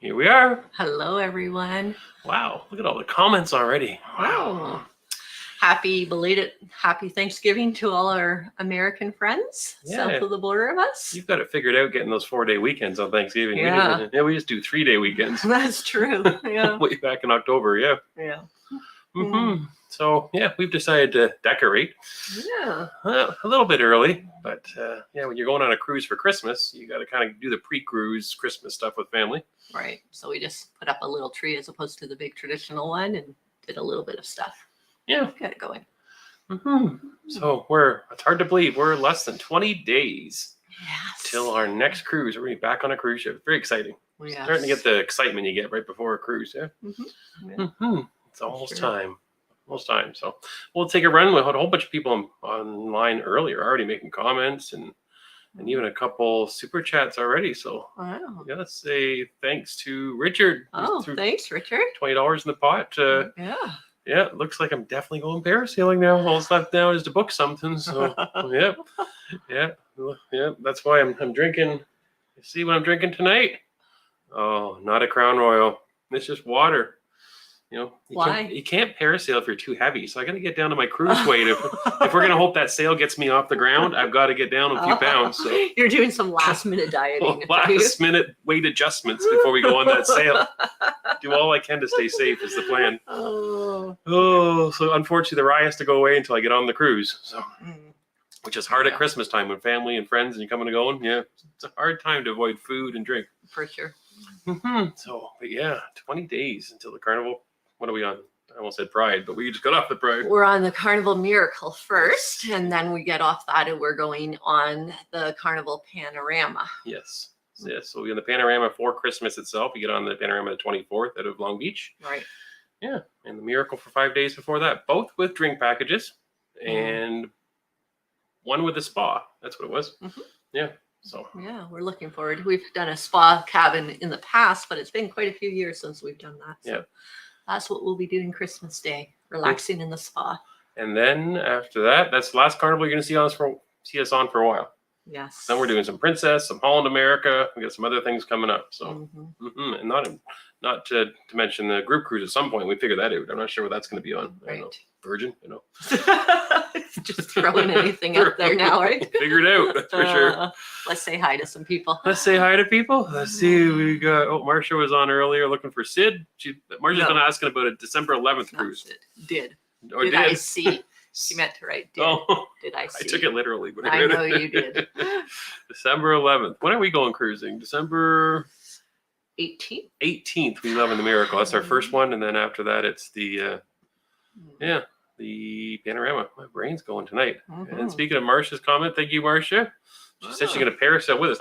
Here we are. Hello, everyone. Wow, look at all the comments already. Wow. Happy Thanksgiving to all our American friends south of the border of us. You've got it figured out getting those 4-day weekends on Thanksgiving. Yeah. We just do 3-day weekends. That's true. Yeah. Way back in October, yeah. Yeah. Mm-hmm. So, yeah, we've decided to decorate. Yeah. A little bit early, but when you're going on a cruise for Christmas, you got to kind of do the pre-cruise Christmas stuff with family. Right. So we just put up a little tree as opposed to the big traditional one and did a little bit of stuff. Yeah. Got it going. Mm-hmm. So it's hard to believe, we're less than 20 days till our next cruise. We're going to be back on a cruise ship. Very exciting. Yes. Starting to get the excitement you get right before a cruise, yeah? Mm-hmm. Yeah. Mm-hmm. It's almost time. So we'll take a run. We had a whole bunch of people online earlier already making comments and even a couple super chats already. So yeah, let's say thanks to Richard. Oh, thanks, Richard. $20 in the pot. Yeah, it looks like I'm definitely going parasailing now. All that's left now is to book something. So yeah. That's why I'm drinking. You see what I'm drinking tonight? Oh, not a Crown Royal. It's just water. Why? You can't parasail if you're too heavy. So I got to get down to my cruise weight. If we're going to hope that sail gets me off the ground, I've got to get down a few pounds. So you're doing some last minute dieting. Last minute weight adjustments before we go on that sail. Do all I can to stay safe is the plan. So unfortunately the rye has to go away until I get on the cruise. So, which is hard at Christmas time when family and friends and you're coming and going. Yeah, it's a hard time to avoid food and drink. For sure. Mm-hmm. So, but yeah, 20 days until the carnival. What are we on? I almost said Pride, but we just got off the Pride. We're on the Carnival Miracle first, and then we get off that and we're going on the Carnival Panorama. Yes. So we're in the Panorama for Christmas itself. We get on the Panorama the 24th out of Long Beach. Right. Yeah. And the Miracle for 5 days before that, both with drink packages and one with a spa. That's what it was. Mm-hmm. Yeah. So yeah, we're looking forward. We've done a spa cabin in the past, but it's been quite a few years since we've done that. So. Yeah. That's what we'll be doing Christmas Day, relaxing in the spa. And then after that, that's the last carnival you're going to see us on for a while. Yes. Then we're doing some Princess, some Holland America. We got some other things coming up. So, and not to mention the group cruise at some point. We figure that out. I'm not sure what that's going to be on. Right. I don't know. Virgin, Just throwing anything out there now, right? Figure it out, that's for sure. Let's say hi to some people. Let's see. We got, Marcia was on earlier looking for Sid. Marcia's been asking about a December 11th cruise. Did I see? She meant to write did. Did I see? I took it literally. But I know you did. December 11th. When are we going cruising? December 18th. 18th. We love in the Miracle. That's our first one, and then after that, it's the the Panorama. My brain's going tonight. And speaking of Marcia's comment, thank you, Marcia. She said she's going to parasail with us.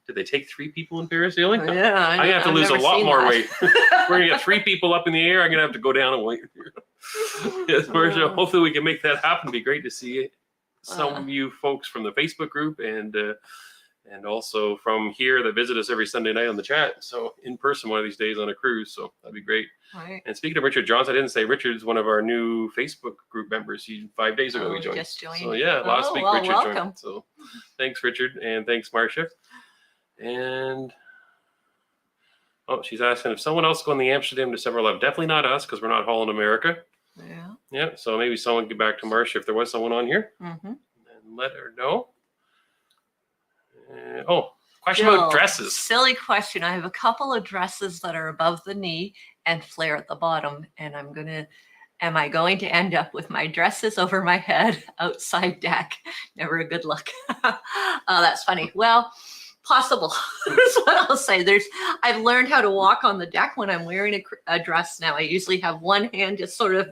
Did they take 3 people in parasailing? Yeah, I'm going to have to lose a lot more weight. We're going to get 3 people up in the air. I'm going to have to go down and wait. Yes, Marcia, hopefully we can make that happen. It'd be great to see some of you folks from the Facebook group and also from here that visit us every Sunday night on the chat. So in person one of these days on a cruise. So that'd be great. Right. And speaking of Richard Johnson, I didn't say Richard's one of our new Facebook group members. 5 days ago he joined. Just joined. So yeah, last week Richard welcome. joined. So thanks Richard and thanks Marcia. And she's asking if someone else going to Amsterdam December 11th. Definitely not us because we're not Holland America. Yeah. Yeah. So maybe someone get back to Marcia if there was someone on here and let her know. Question about dresses. Silly question. I have a couple of dresses that are above the knee and flare at the bottom, and am I going to end up with my dresses over my head outside deck? Never a good look. That's funny. Well, possible. That's what I'll say. I've learned how to walk on the deck when I'm wearing a dress now. I usually have one hand just sort of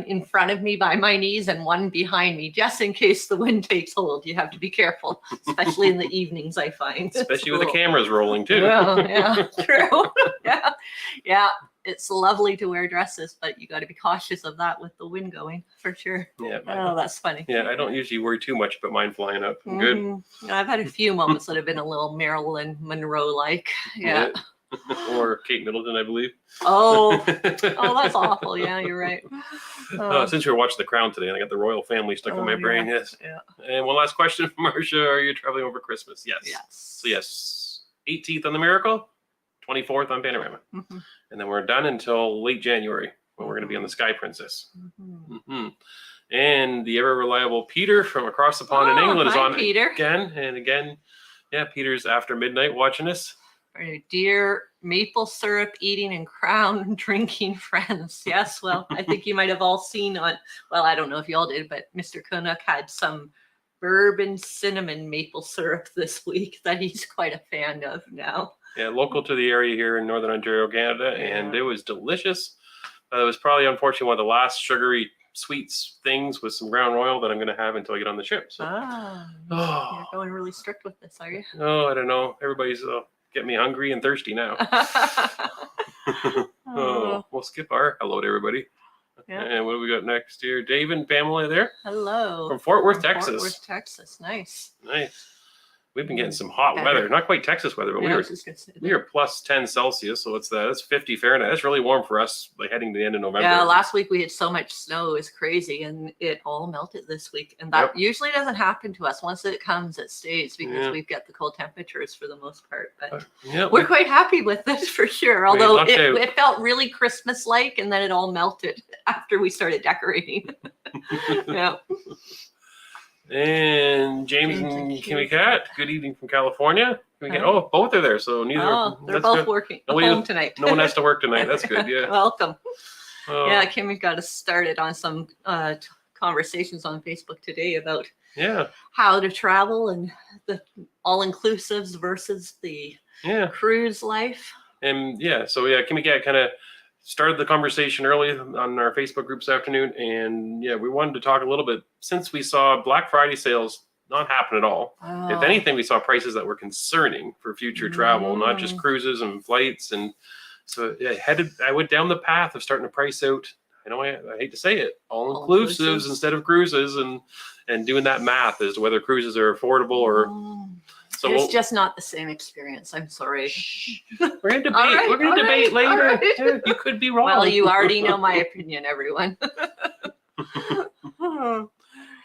in front of me by my knees and one behind me, just in case the wind takes hold. You have to be careful, especially in the evenings, I find. Especially with the cameras rolling, too. Yeah, true. Yeah. It's lovely to wear dresses, but you got to be cautious of that with the wind going, for sure. Yeah. That's funny. Yeah, I don't usually worry too much about mine flying up. I'm good. I've had a few moments that have been a little Marilyn Monroe-like. Yeah. Or Kate Middleton, I believe. Oh, that's awful. Yeah, you're right. Since you were watching The Crown today, and I got the royal family stuck in my brain. Yes. Yeah. And one last question from Marcia: are you traveling over Christmas? Yes. Yes. So yes. 18th on the Miracle, 24th on Panorama. Mm-hmm. And then we're done until late January when we're going to be on the Sky Princess. And the ever reliable Peter from across the pond in England is on Peter. again and again. Yeah, Peter's after midnight watching us. Our dear maple syrup eating and crown drinking friends. Yes, well, I think you might have all seen I don't know if you all did, but Mr. Canuck had some bourbon cinnamon maple syrup this week that he's quite a fan of now. Yeah, local to the area here in Northern Ontario, Canada, and it was delicious. It was probably, unfortunately, one of the last sugary sweets things with some Ground Royal that I'm going to have until I get on the ship. So. You're going really strict with this, are you? Oh, I don't know. Everybody's getting me hungry and thirsty now. We'll skip our hello to everybody. Yeah. And what do we got next here? Dave and Pamela there. Hello. From Fort Worth, Texas. Fort Worth, Texas. Nice. We've been getting some hot weather. Not quite Texas weather, but we were plus 10 Celsius. So what's that? That's 50 Fahrenheit. That's really warm for us, like heading to the end of November. Yeah, last week we had so much snow. It was crazy. And it all melted this week. And that usually doesn't happen to us. Once it comes, it stays because we've got the cold temperatures for the most part. But we're quite happy with this for sure. Although it felt really Christmas-like and then it all melted after we started decorating. Yeah. And James and Kimmy Cat, good evening from California. Both are there, so they're both working home tonight. No one has to work tonight. That's good. Yeah. Welcome. Kimmy got us started on some conversations on Facebook today about how to travel and the all-inclusives versus the cruise life. And Kimmy Cat kind of started the conversation early on our Facebook group this afternoon, and we wanted to talk a little bit since we saw Black Friday sales not happen at all. If anything, we saw prices that were concerning for future travel, not just cruises and flights. And so I went down the path of starting to price out. I know I hate to say it, all inclusives instead of cruises, and doing that math as to whether cruises are affordable or. So it's just not the same experience. I'm sorry. We're going to debate. We're going to debate later. Right. Yeah, you could be wrong. Well, you already know my opinion, everyone.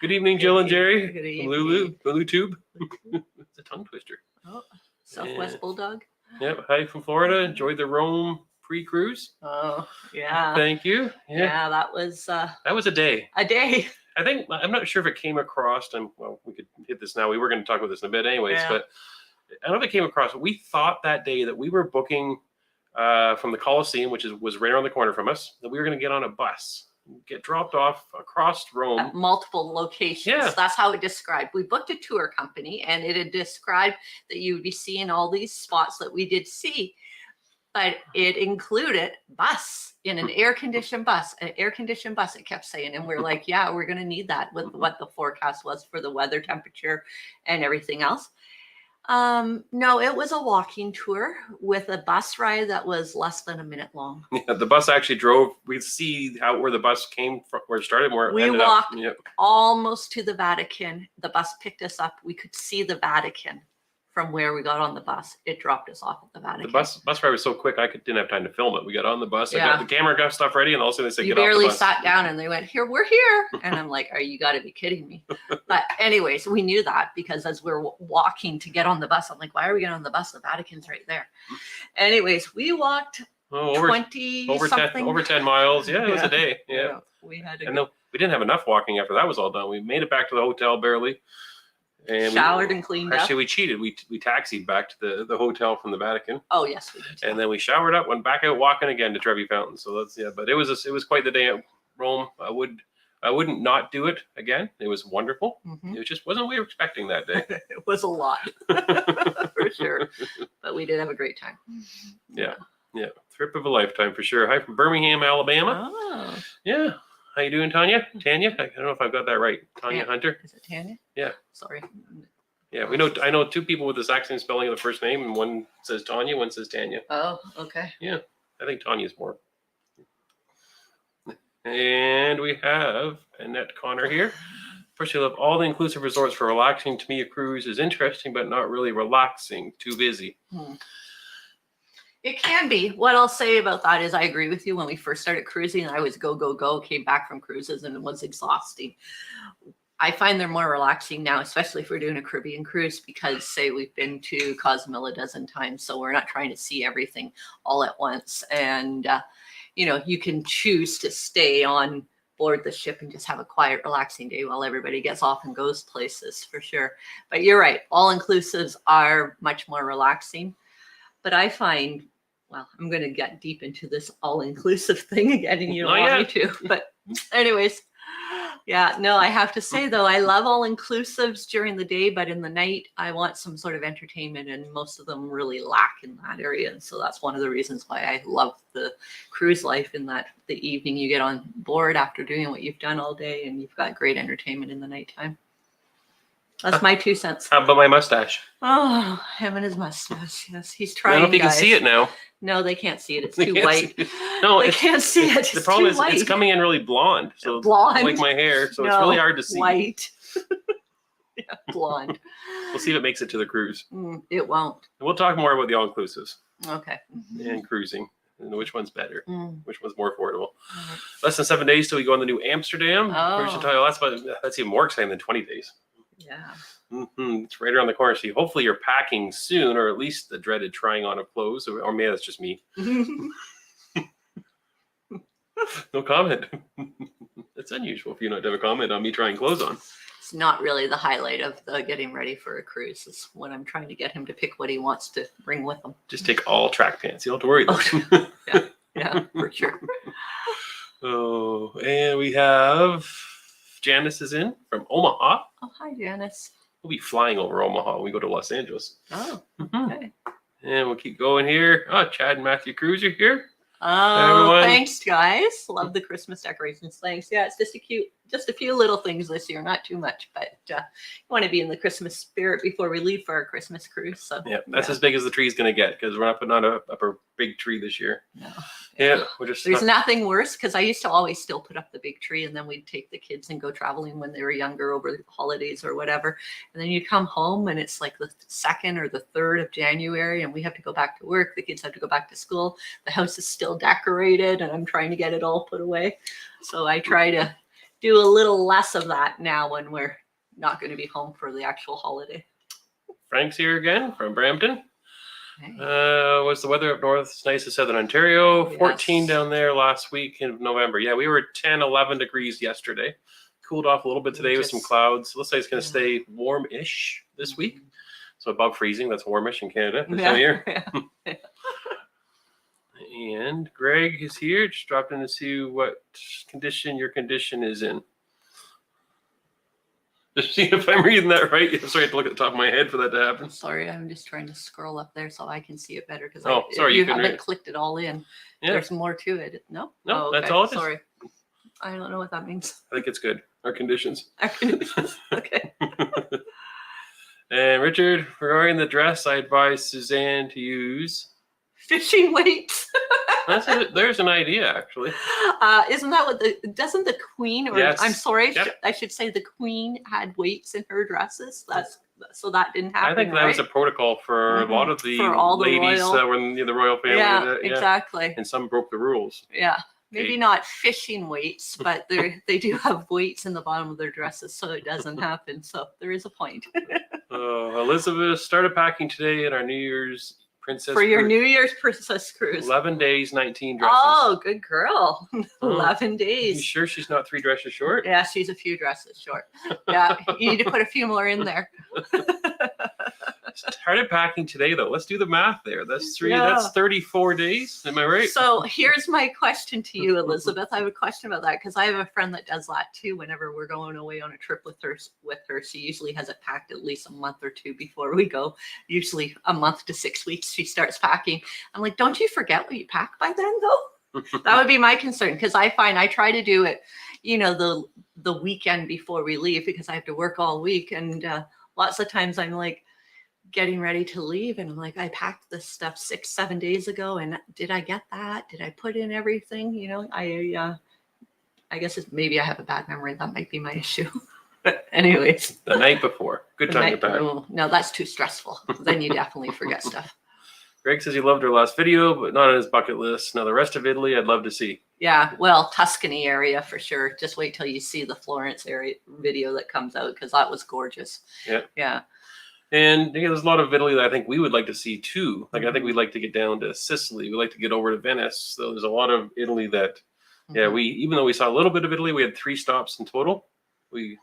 Good evening, Jill and Jerry. Good evening. Lulu Tube. It's a tongue twister. Southwest Bulldog. Yep. Hi from Florida. Enjoyed the Rome pre-cruise. Oh, yeah. Thank you. Yeah, that was a day. A day. I think, I'm not sure if it came across, and we could hit this now. We were going to talk about this in a bit anyways, but I don't know if it came across. We thought that day that we were booking from the Coliseum, which was right around the corner from us, that we were going to get on a bus, get dropped off across Rome. At multiple locations. Yeah. That's how it described. We booked a tour company, and it had described that you would be seeing all these spots that we did see. But it included bus in an air-conditioned bus, it kept saying. And we're like, yeah, we're going to need that with what the forecast was for the weather, temperature, and everything else. No, it was a walking tour with a bus ride that was less than a minute long. Yeah, the bus actually drove. We'd see where the bus came from, where it started, where it we ended walked up. almost to the Vatican. The bus picked us up. We could see the Vatican. From where we got on the bus, it dropped us off at the Vatican. The bus ride was so quick, I didn't have time to film it. We got on the bus, I got the camera, got stuff ready, and all of a sudden they said, "You get off the bus." barely sat down, and they went, we're here," and I'm like, "You got to be kidding me!" But anyways, we knew that because as we're walking to get on the bus, I'm like, "Why are we getting on the bus? The Vatican's right there." Anyways, we walked over 10 miles. Yeah, it was a day. Yeah, we had we didn't have enough walking after that was all done. We made it back to the hotel barely. And showered and cleaned up. Actually, we cheated. We taxied back to the hotel from the Vatican. Oh yes, we did. And then we showered up, went back out walking again to Trevi Fountain. So that's But it was quite the day at Rome. I wouldn't not do it again. It was wonderful. Mm-hmm. It just wasn't what we were expecting that day. It was a lot for sure, but we did have a great time. Yeah, trip of a lifetime for sure. Hi from Birmingham, Alabama. Oh, yeah. How you doing, Tanya? Tanya? I don't know if I've got that right. Tanya Hunter? Is it Tanya? Yeah. Sorry. Yeah, I know two people with this exact same spelling of the first name, and one says Tanya, one says Tanya. Oh, okay. Yeah, I think Tanya's more. And we have Annette Connor here. First, you love all the inclusive resorts for relaxing. To me, a cruise is interesting, but not really relaxing. Too busy. It can be. What I'll say about that is I agree with you. When we first started cruising, I was go, go, go, came back from cruises and it was exhausting. I find they're more relaxing now, especially if we're doing a Caribbean cruise, because say we've been to Cozumel a dozen times, so we're not trying to see everything all at once. And, you can choose to stay on board the ship and just have a quiet, relaxing day while everybody gets off and goes places, for sure. But you're right, all-inclusives are much more relaxing. But I find, well, I'm going to get deep into this all-inclusive thing again, and you don't want me to. But anyways, yeah, no, I have to say, though, I love all-inclusives during the day, but in the night, I want some sort of entertainment, and most of them really lack in that area. And so that's one of the reasons why I love the cruise life, in that the evening you get on board after doing what you've done all day, and you've got great entertainment in the nighttime. That's my 2 cents. How about my mustache? Oh, him and his mustache. Yes, he's trying. I don't know if you can see it now. No, they can't see it. It's too white. No, they can't see it. It's the problem is white. it's coming in really blonde. So blonde, like my hair, so it's really hard to see. White. Yeah, blonde. We'll see if it makes it to the cruise. It won't. And we'll talk more about the all-inclusives. Okay. And cruising. And which one's better? Which one's more affordable? Less than 7 days till we go on the new Amsterdam. Oh. We should tell you that's even more exciting than 20 days. Yeah. It's right around the corner. So hopefully you're packing soon, or at least the dreaded trying on of clothes. Or maybe that's just me. No comment. It's unusual for you not to have a comment on me trying clothes on. It's not really the highlight of the getting ready for a cruise. It's when I'm trying to get him to pick what he wants to bring with him. Just take all track pants. You don't have to worry though. Yeah, for sure. Oh, and we have Janice is in from Omaha. Oh, hi, Janice. We'll be flying over Omaha when we go to Los Angeles. Oh, okay. And we'll keep going here. Oh, Chad and Matthew Cruz are here. Oh, thanks, guys. Love the Christmas decorations. Thanks. Yeah, it's just a few little things this year, not too much, but you want to be in the Christmas spirit before we leave for our Christmas cruise. So yeah, that's as big as the tree's going to get, because we're not putting on a big tree this year. No. Yeah, there's nothing worse, because I used to always still put up the big tree, and then we'd take the kids and go traveling when they were younger over the holidays or whatever. And then you come home and it's like the 2nd or the 3rd of January, and we have to go back to work. The kids have to go back to school. The house is still decorated, and I'm trying to get it all put away. So I try to do a little less of that now when we're not going to be home for the actual holiday. Frank's here again from Brampton. Hey. Was the weather up north? It's nice in southern Ontario. Yes. 14 down there last week in November. Yeah, we were 10, 11 degrees yesterday. Cooled off a little bit today with some clouds. Looks like it's going to stay warm-ish this week. So above freezing, that's warmish in Canada this time of year. Yeah. And Greg is here. Just dropped in to see what condition your condition is in. Just see if I'm reading that right. Sorry, I have to look at the top of my head for that to happen. Sorry, I'm just trying to scroll up there so I can see it better, because you haven't clicked it all in. Yeah. There's more to it. No? No, okay. That's all it is. Sorry. I don't know what that means. I think it's good. Our conditions. Okay. And Richard, regarding the dress, I advise Suzanne to use fishing weights. There's an idea, actually. Isn't that what doesn't the queen, or yes. I'm sorry, yep. I should say the queen had weights in her dresses. So that didn't happen. I think that was a protocol for a lot of the ladies that were in the royal family. Yeah, exactly. And some broke the rules. Yeah. Maybe not fishing weights, but they do have weights in the bottom of their dresses, so it doesn't happen. So there is a point. Elizabeth started packing today in our New Year's Princess for your New Year's Princess cruise. 11 days, 19 dresses. Oh, good girl. 11 days. You sure she's not 3 dresses short? Yeah, she's a few dresses short. Yeah, you need to put a few more in there. Started packing today, though. Let's do the math there. That's 34 days. Am I right? So here's my question to you, Elizabeth. I have a question about that, because I have a friend that does that too. Whenever we're going away on a trip with her, she usually has it packed at least a month or two before we go. Usually a month to 6 weeks she starts packing. I'm like, don't you forget what you pack by then, though? That would be my concern, because I find I try to do it, the weekend before we leave, because I have to work all week, and lots of times I'm like getting ready to leave, and I'm like, I packed this stuff 6-7 days ago, and did I get that? Did I put in everything? I guess maybe I have a bad memory. That might be my issue. But anyways, the night before, good time to pack. No, that's too stressful. Then you definitely forget stuff. Greg says he loved our last video, but not on his bucket list. Now the rest of Italy, I'd love to see. Yeah, well, Tuscany area for sure. Just wait till you see the Florence area video that comes out, because that was gorgeous. Yeah. Yeah. And yeah, there's a lot of Italy that I think we would like to see too. Like I think we'd like to get down to Sicily. We'd like to get over to Venice. So there's a lot of Italy that, we even though we saw a little bit of Italy, we had 3 stops in total. We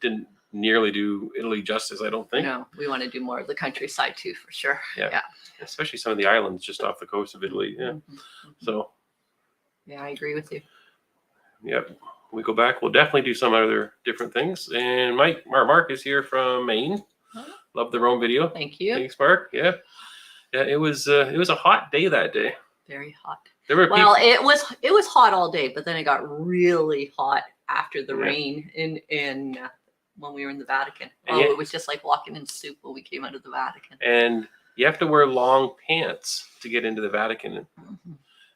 didn't nearly do Italy justice, I don't think. No, we want to do more of the countryside too, for sure. Yeah. Especially some of the islands just off the coast of Italy. Yeah. So. Yeah, I agree with you. Yep. We go back. We'll definitely do some other different things. And Mark is here from Maine. Love the Rome video. Thank you. Thanks, Mark. Yeah. Yeah. It was a hot day that day. Very hot. There were it was hot all day, but then it got really hot after the rain in when we were in the Vatican. It was just like walking in soup when we came out of the Vatican. And you have to wear long pants to get into the Vatican.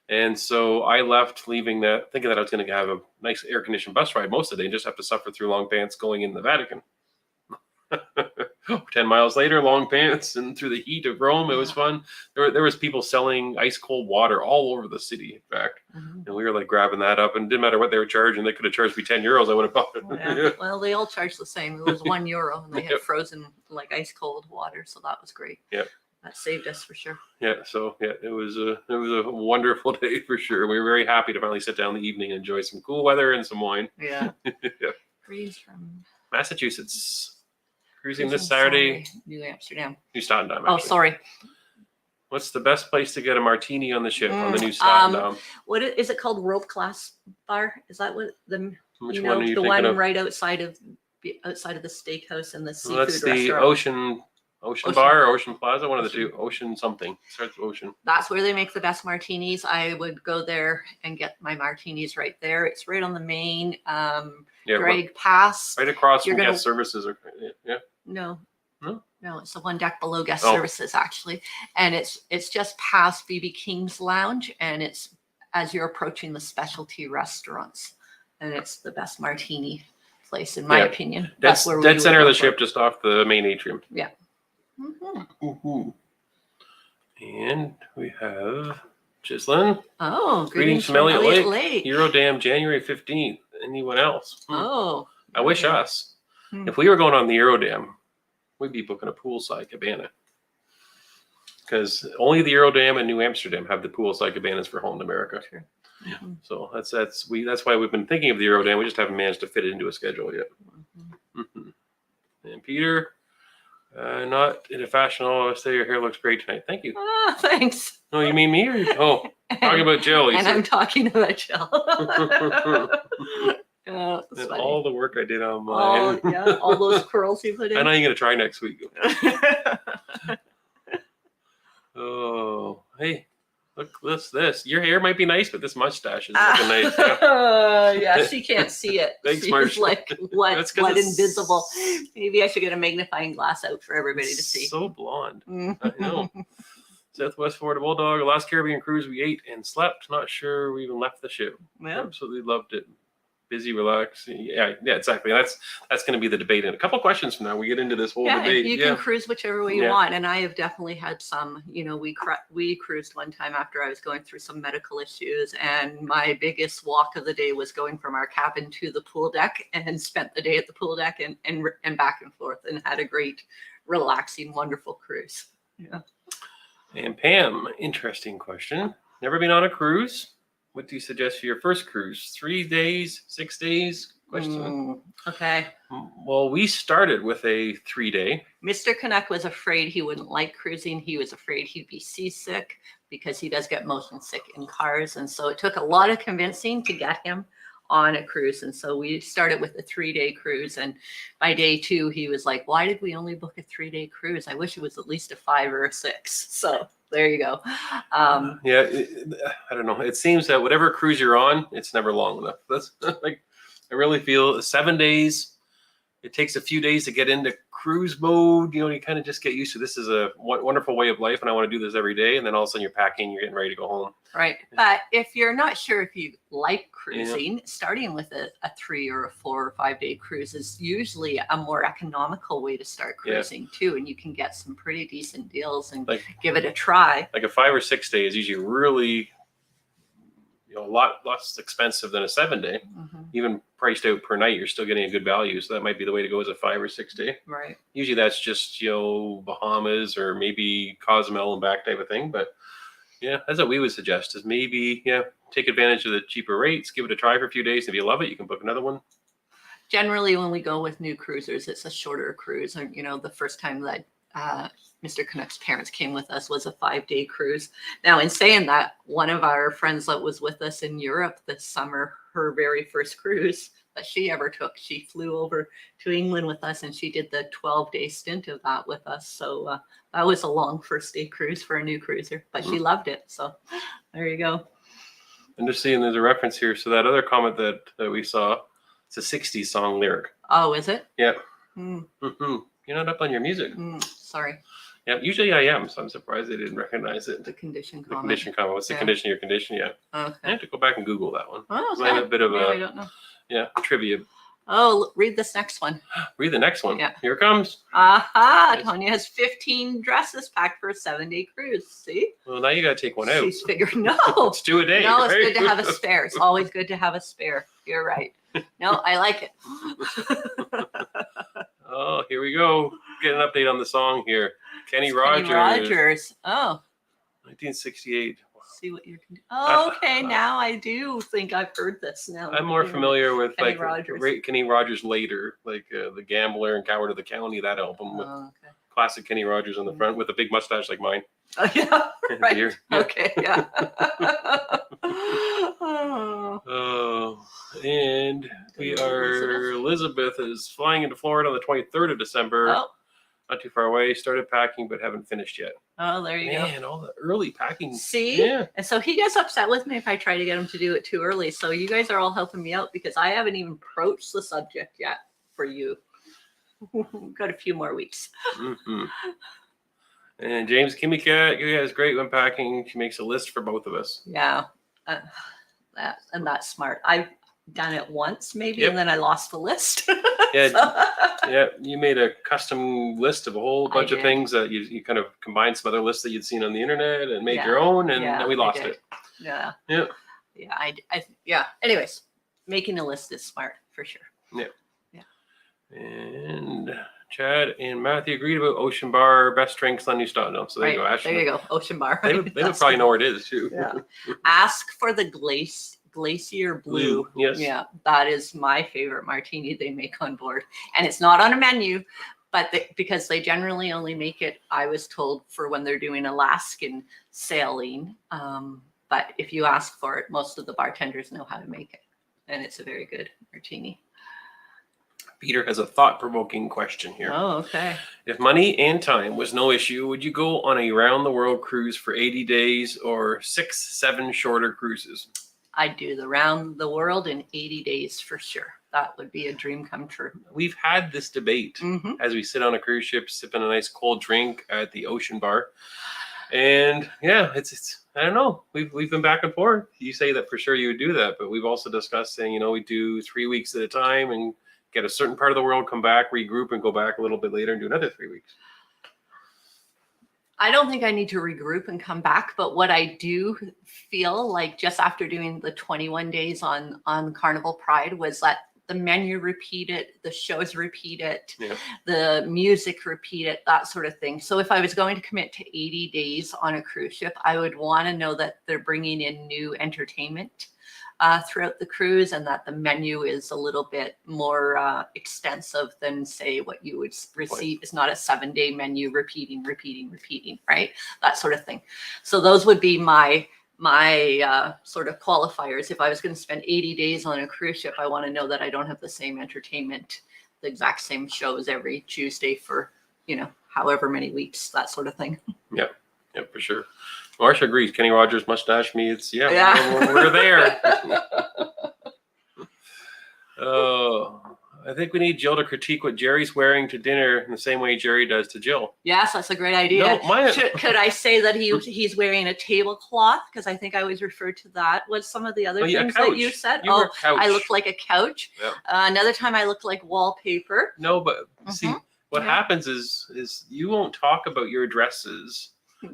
And so I left thinking that I was going to have a nice air-conditioned bus ride most of the day and just have to suffer through long pants going in the Vatican. 10 miles later, long pants and through the heat of Rome. It was fun. There was people selling ice cold water all over the city, in fact. And we were like grabbing that up, and it didn't matter what they were charging. They could have charged me 10 euros. I would have bought it. Well, they all charged the same. It was €1 and they had frozen like ice cold water. So that was great. Yep. That saved us for sure. Yeah. So it was a wonderful day for sure. We were very happy to finally sit down in the evening and enjoy some cool weather and some wine. Yeah. Breeze from Massachusetts. Cruising this Saturday. New Amsterdam. New Statendam. Oh, sorry. What's the best place to get a martini on the ship on the New Statendam? What is it called? World Class Bar? Is that what Which one are you the thinking one of? right outside of the steakhouse and the seafood That's the restaurant? Ocean Bar or Ocean Plaza, one of the two. Ocean something. Starts with Ocean. That's where they make the best martinis. I would go there and get my martinis right there. It's right on the main Drag Pass. Right across from guest services. Yeah. No, it's the one deck below guest services actually, and it's just past BB King's Lounge, and it's as you're approaching the specialty restaurants, and it's the best martini place in my opinion. That's where dead center of the ship, just off the main atrium. Yeah. And we have Gislin. Oh, greetings from Elliott Lake. Eurodam, January 15th. Anyone else? Oh, I wish us. If we were going on the Eurodam, we'd be booking a poolside cabana. Because only the Eurodam and New Amsterdam have the poolside cabanas for Holland America. Sure. So that's why we've been thinking of the Eurodam. We just haven't managed to fit it into a schedule yet. And Peter, not in a fashion. I say your hair looks great tonight. Thank you. Oh, thanks. No, you mean me? Talking about Jill. And I'm talking about Jill. And all the work I did on mine. All those curls you put in. I know you're going to try next week. Oh, hey, look, this. Your hair might be nice, but this mustache is looking nice. Yeah, she can't see it. Thanks, She's like, what invisible. Maybe I should get a magnifying glass out for everybody to see. So blonde. I know. Southwest Florida Bulldog, last Caribbean cruise we ate and slept. Not sure we even left the ship. Yeah. Absolutely loved it. Busy, relaxed. Yeah, exactly. That's going to be the debate. In a couple questions from now, we get into this whole debate. You can cruise whichever way you want. And I have definitely had some, we cruised one time after I was going through some medical issues. And my biggest walk of the day was going from our cabin to the pool deck, and spent the day at the pool deck and back and forth, and had a great, relaxing, wonderful cruise. Yeah. And Pam, interesting question. Never been on a cruise? What do you suggest for your first cruise? 3 days, 6 days? Question. Okay. Well, we started with a 3-day. Mr. Canuck was afraid he wouldn't like cruising. He was afraid he'd be seasick because he does get motion sick in cars. And so it took a lot of convincing to get him on a cruise. And so we started with a 3-day cruise. And by day 2, he was like, why did we only book a 3-day cruise? I wish it was at least a 5 or a 6. So there you go. I don't know. It seems that whatever cruise you're on, it's never long enough. That's like, I really feel 7 days. It takes a few days to get into cruise mode, you kind of just get used to this is a wonderful way of life and I want to do this every day. And then all of a sudden you're packing, you're getting ready to go home. Right. But if you're not sure if you like cruising, starting with a 3 or a 4 or 5 day cruise is usually a more economical way to start cruising too. And you can get some pretty decent deals and give it a try. Like a 5 or 6 day is usually really a lot less expensive than a 7 day. Even priced out per night, you're still getting a good value. So that might be the way to go as a 5 or 6 day. Right. Usually that's just, Bahamas or maybe Cozumel and back type of thing. But yeah, that's what we would suggest is maybe, take advantage of the cheaper rates, give it a try for a few days. If you love it, you can book another one. Generally, when we go with new cruisers, it's a shorter cruise. And, the first time that Mr. Canuck's parents came with us was a 5 day cruise. Now, in saying that, one of our friends that was with us in Europe this summer, her very first cruise that she ever took, she flew over to England with us and she did the 12-day stint of that with us. So that was a long first day cruise for a new cruiser, but she loved it. So there you go. I'm just seeing there's a reference here. So that other comment that we saw, it's a 60s song lyric. Oh, is it? Yeah. You're not up on your music. Sorry. Yeah, usually I am, so I'm surprised they didn't recognize it. The condition comment. The condition comment. What's the condition of your condition? Yeah. Okay. I have to go back and Google that one. Oh, okay. I have a bit of I don't know. Trivia. Oh, read this next one. Read the next one. Yeah. Here it comes. Aha! Tonya has 15 dresses packed for a 7 day cruise. See? Well, now you got to take one out. She's figured, no. Let's do a day. No, it's right? good to have a spare. It's always good to have a spare. You're right. No, I like it. Oh, here we go. Get an update on the song here. Kenny Rogers. Oh. 1968. See what you can do. Oh, okay. Now I do think I've heard this now. I'm more familiar with Kenny Rogers. Kenny Rogers later, like The Gambler and Coward of the County, that album with classic Kenny Rogers on the front with a big mustache like mine. Oh, yeah. Right. Yeah. Okay. Yeah. Oh, and Elizabeth is flying into Florida on the 23rd of December. Oh. Not too far away. Started packing, but haven't finished yet. Oh, there you go. Man, all the early packing. See? Yeah. And so he gets upset with me if I try to get him to do it too early. So you guys are all helping me out because I haven't even broached the subject yet for you. We've got a few more weeks. And James Kimika, you guys great when packing. She makes a list for both of us. Yeah. That's smart. I've done it once maybe, and then I lost the list. Yeah, you made a custom list of a whole bunch of things that you kind of combined some other lists that you'd seen on the internet and made your own, and then we lost it. Yeah. Yeah. Yeah. Anyways, making a list is smart for sure. Yeah. And Chad and Matthew agreed about Ocean Bar, best drinks on New Stadium. So there you go, Ashley. There you go, Ocean Bar. They would probably know where it is too. Yeah. Ask for the Glacier Blue. Yes. Yeah, that is my favorite martini they make on board, and it's not on a menu, but because they generally only make it, I was told, for when they're doing Alaskan sailing. But if you ask for it, most of the bartenders know how to make it, and it's a very good martini. Peter has a thought-provoking question here. Oh, okay. If money and time was no issue, would you go on a round-the-world cruise for 80 days or 6-7 shorter cruises? I'd do the round the world in 80 days for sure. That would be a dream come true. We've had this debate as we sit on a cruise ship, sipping a nice cold drink at the Ocean Bar. And yeah, it's I don't know. We've been back and forth. You say that for sure you would do that, but we've also discussed saying, we do 3 weeks at a time and get a certain part of the world, come back, regroup, and go back a little bit later and do another 3 weeks. I don't think I need to regroup and come back, but what I do feel like just after doing the 21 days on Carnival Pride was that the menu repeat it, the shows repeat it, the music repeat it, that sort of thing. So if I was going to commit to 80 days on a cruise ship, I would want to know that they're bringing in new entertainment throughout the cruise, and that the menu is a little bit more extensive than, say, what you would receive is not a 7-day menu repeating, right? That sort of thing. So those would be my sort of qualifiers. If I was going to spend 80 days on a cruise ship, I want to know that I don't have the same entertainment, the exact same shows every Tuesday for, however many weeks, that sort of thing. Yeah, for sure. Marsha agrees. Kenny Rogers, mustache meets. We're there. Oh, I think we need Jill to critique what Jerry's wearing to dinner in the same way Jerry does to Jill. Yes, that's a great idea. No, Could I say that he's wearing a tablecloth? Because I think I always referred to that. What's some of the other things that you said? I look like a couch. Yeah. Another time I looked like wallpaper. No, but see, what happens is you won't talk about your dresses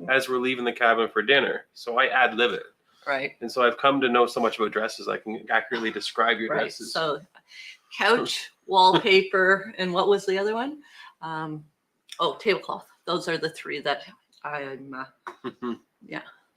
as we're leaving the cabin for dinner. So I ad-lib it. Right. And so I've come to know so much about dresses, I can accurately describe your dresses. So couch, wallpaper, and what was the other one? Tablecloth. Those are the three that I'm,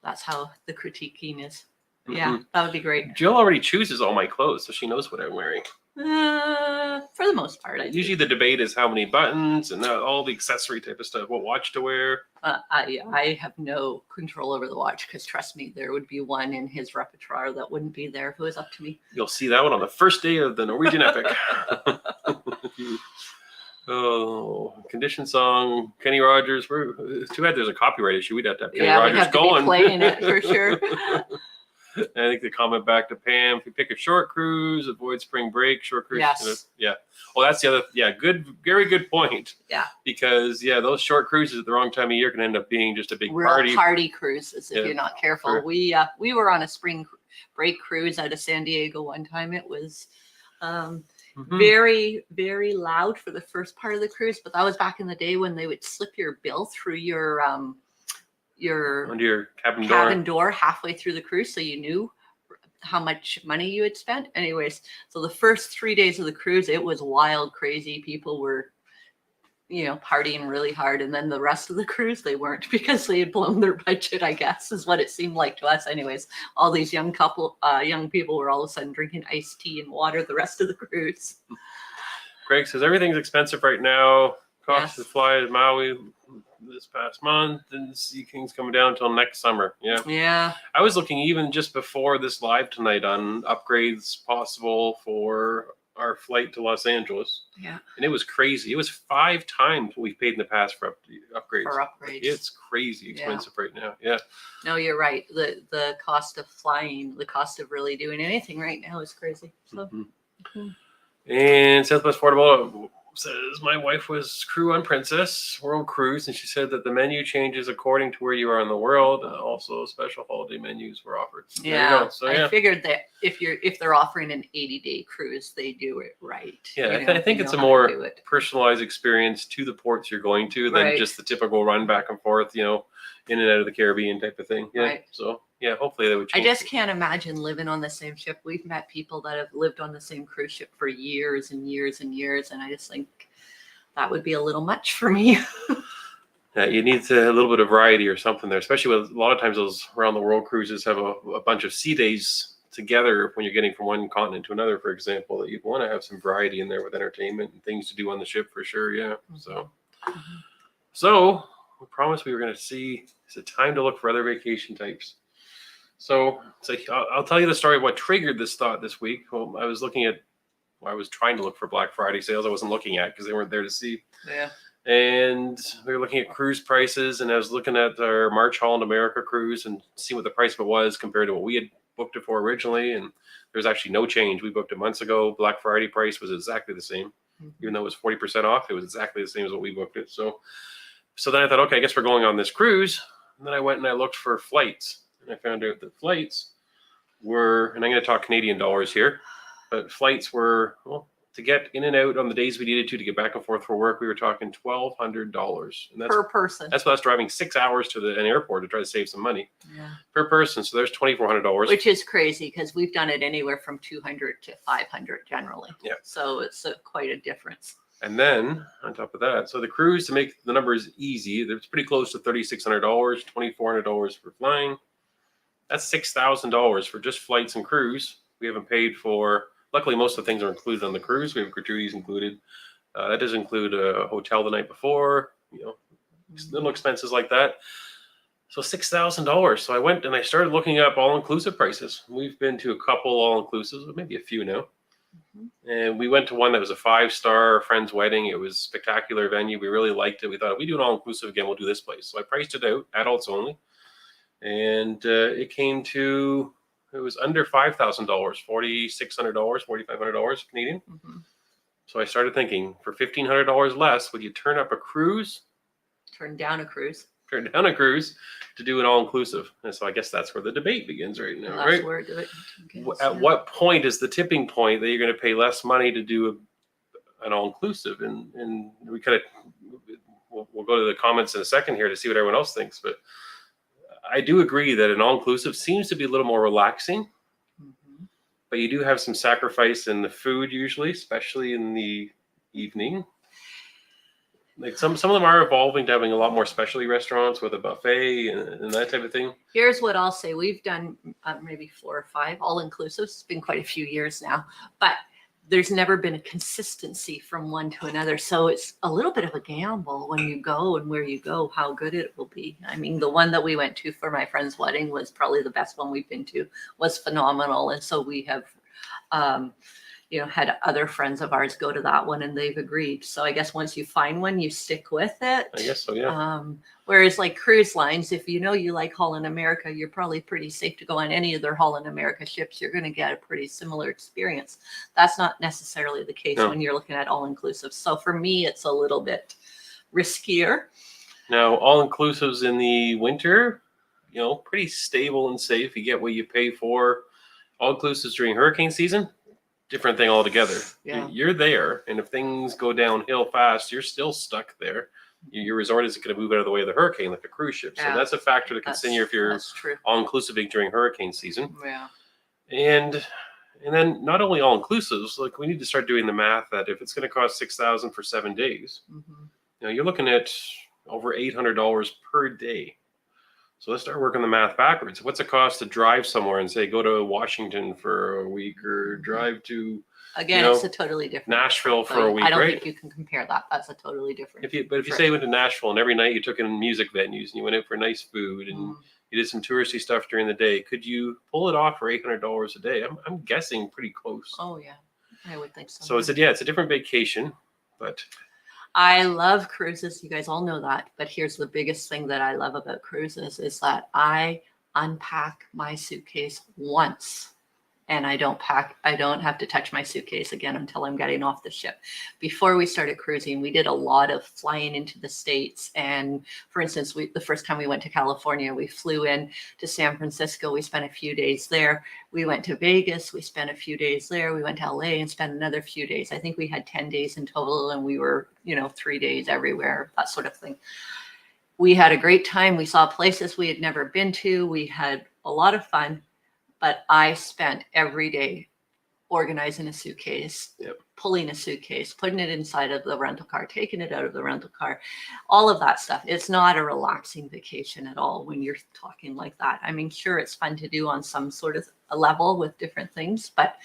that's how the critiquing is. Yeah, that would be great. Jill already chooses all my clothes, so she knows what I'm wearing. For the most part. Usually the debate is how many buttons and all the accessory type of stuff, what watch to wear. I have no control over the watch because trust me, there would be one in his repertoire that wouldn't be there if it was up to me. You'll see that one on the first day of the Norwegian Epic. Condition song, Kenny Rogers. It's too bad there's a copyright issue. We'd have to have Kenny Rogers we'd have going. To be playing it for sure. I think the comment back to Pam: if you pick a short cruise, avoid spring break. Short cruise. Yes. Yeah. Well, that's the other. Yeah. Good. Very good point. Yeah. Because those short cruises at the wrong time of year can end up being just a big party cruises if you're not careful. Sure. We were on a spring break cruise out of San Diego one time. It was very, very loud for the first part of the cruise, but that was back in the day when they would slip your bill through your under your cabin door halfway through the cruise, so you knew how much money you had spent. Anyways, so the first 3 days of the cruise, it was wild, crazy. People were, partying really hard, and then the rest of the cruise they weren't because they had blown their budget, I guess, is what it seemed like to us. Anyways, all these young people were all of a sudden drinking iced tea and water the rest of the cruise. Greg says everything's expensive right now. Cost to fly to Maui this past month, and Sea King's coming down until next summer. Yeah. I was looking even just before this live tonight on upgrades possible for our flight to Los Angeles. Yeah. And it was crazy. It was 5 times what we've paid in the past for upgrades. It's crazy expensive right now. Yeah. No, you're right. The cost of flying, the cost of really doing anything right now is crazy. So. And Southwest Portable says, my wife was crew on Princess World Cruise, and she said that the menu changes according to where you are in the world. Also, special holiday menus were offered. So I figured that if they're offering an 80-day cruise, they do it right. Yeah, I think it's a more personalized experience to the ports you're going to than just the typical run back and forth, in and out of the Caribbean type of thing. Yeah. Right. So hopefully they would change. I just can't imagine living on the same ship. We've met people that have lived on the same cruise ship for years and years and years, and I just think that would be a little much for me. Yeah, you need a little bit of variety or something there, especially with a lot of times those around the world cruises have a bunch of sea days together when you're getting from one continent to another, for example, that you'd want to have some variety in there with entertainment and things to do on the ship for sure. Yeah. So we promised we were going to see, is it time to look for other vacation types? So I'll tell you the story of what triggered this thought this week. Well, I was trying to look for Black Friday sales. I wasn't looking at because they weren't there to see. Yeah. And we were looking at cruise prices, and I was looking at our March Holland America cruise and see what the price of it was compared to what we had booked it for originally. And there's actually no change. We booked it months ago. Black Friday price was exactly the same. Even though it was 40% off, it was exactly the same as what we booked it. So then I thought, okay, I guess we're going on this cruise. And then I went and I looked for flights. And I found out that flights were, and I'm going to talk Canadian dollars here, but flights were, to get in and out on the days we needed to get back and forth for work, we were talking $1,200. And that's per person. That's what I was driving 6 hours to an airport to try to save some money. Yeah. Per person. So there's $2,400. Which is crazy because we've done it anywhere from $200 to $500 generally. Yeah. So it's quite a difference. And then on top of that, so the cruise, to make the numbers easy, it's pretty close to $3,600, $2,400 for flying. That's $6,000 for just flights and cruise. We haven't paid for, luckily most of the things are included on the cruise. We have gratuities included. That does include a hotel the night before, little expenses like that. So $6,000. So I went and I started looking up all-inclusive prices. We've been to a couple all-inclusives, maybe a few now. And we went to one that was a 5-star friend's wedding. It was a spectacular venue. We really liked it. We thought if we do an all-inclusive again, we'll do this place. So I priced it out, adults only. And it came to, it was under $5,000, $4,600, $4,500 Canadian. So I started thinking, for $1,500 less, would you turn up a cruise? Turn down a cruise. Turn down a cruise to do an all-inclusive. And so I guess that's where the debate begins right now, That's right? where it begins, At what point is the tipping point that you're going to pay less money to do an all-inclusive? And we kind of, we'll go to the comments in a second here to see what everyone else thinks. But I do agree that an all-inclusive seems to be a little more relaxing. Mm-hmm. But you do have some sacrifice in the food usually, especially in the evening. Like some of them are evolving to having a lot more specialty restaurants with a buffet and that type of thing. Here's what I'll say. We've done maybe 4 or 5 all-inclusives. It's been quite a few years now, but there's never been a consistency from one to another. So it's a little bit of a gamble when you go and where you go, how good it will be. I mean, the one that we went to for my friend's wedding was probably the best one we've been to, was phenomenal. And so we have, had other friends of ours go to that one and they've agreed. So I guess once you find one, you stick with it. I guess so, yeah. Whereas like cruise lines, if you know you like Holland America, you're probably pretty safe to go on any of their Holland America ships. You're going to get a pretty similar experience. That's not necessarily the case when you're looking at all-inclusive. So for me, it's a little bit riskier. Now, all-inclusives in the winter, pretty stable and safe. You get what you pay for. All-inclusives during hurricane season, different thing altogether. Yeah. You're there, and if things go downhill fast, you're still stuck there. Your resort isn't going to move out of the way of the hurricane like a cruise ship. So that's a factor to consider if you're all-inclusive during hurricane season. Yeah. And then not only all-inclusives, like we need to start doing the math that if it's going to cost $6,000 for 7 days, you're looking at over $800 per day. So let's start working the math backwards. What's it cost to drive somewhere and say, go to Washington for a week or drive to, again, it's a totally different Nashville for a week, I don't right? think you can compare that. That's a totally different. If you say you went to Nashville and every night you took in music venues and you went out for nice food and you did some touristy stuff during the day, could you pull it off for $800 a day? I'm guessing pretty close. Oh yeah, I would think so. So it's a different vacation, but I love cruises. You guys all know that. But here's the biggest thing that I love about cruises is that I unpack my suitcase once and I don't have to touch my suitcase again until I'm getting off the ship. Before we started cruising, we did a lot of flying into the States. And for instance, the first time we went to California, we flew in to San Francisco. We spent a few days there. We went to Vegas. We spent a few days there. We went to LA and spent another few days. I think we had 10 days in total and we were, 3 days everywhere, that sort of thing. We had a great time. We saw places we had never been to. We had a lot of fun. But I spent every day organizing a suitcase, pulling a suitcase, putting it inside of the rental car, taking it out of the rental car, all of that stuff. It's not a relaxing vacation at all when you're talking like that. I mean, sure, it's fun to do on some sort of a level with different things, but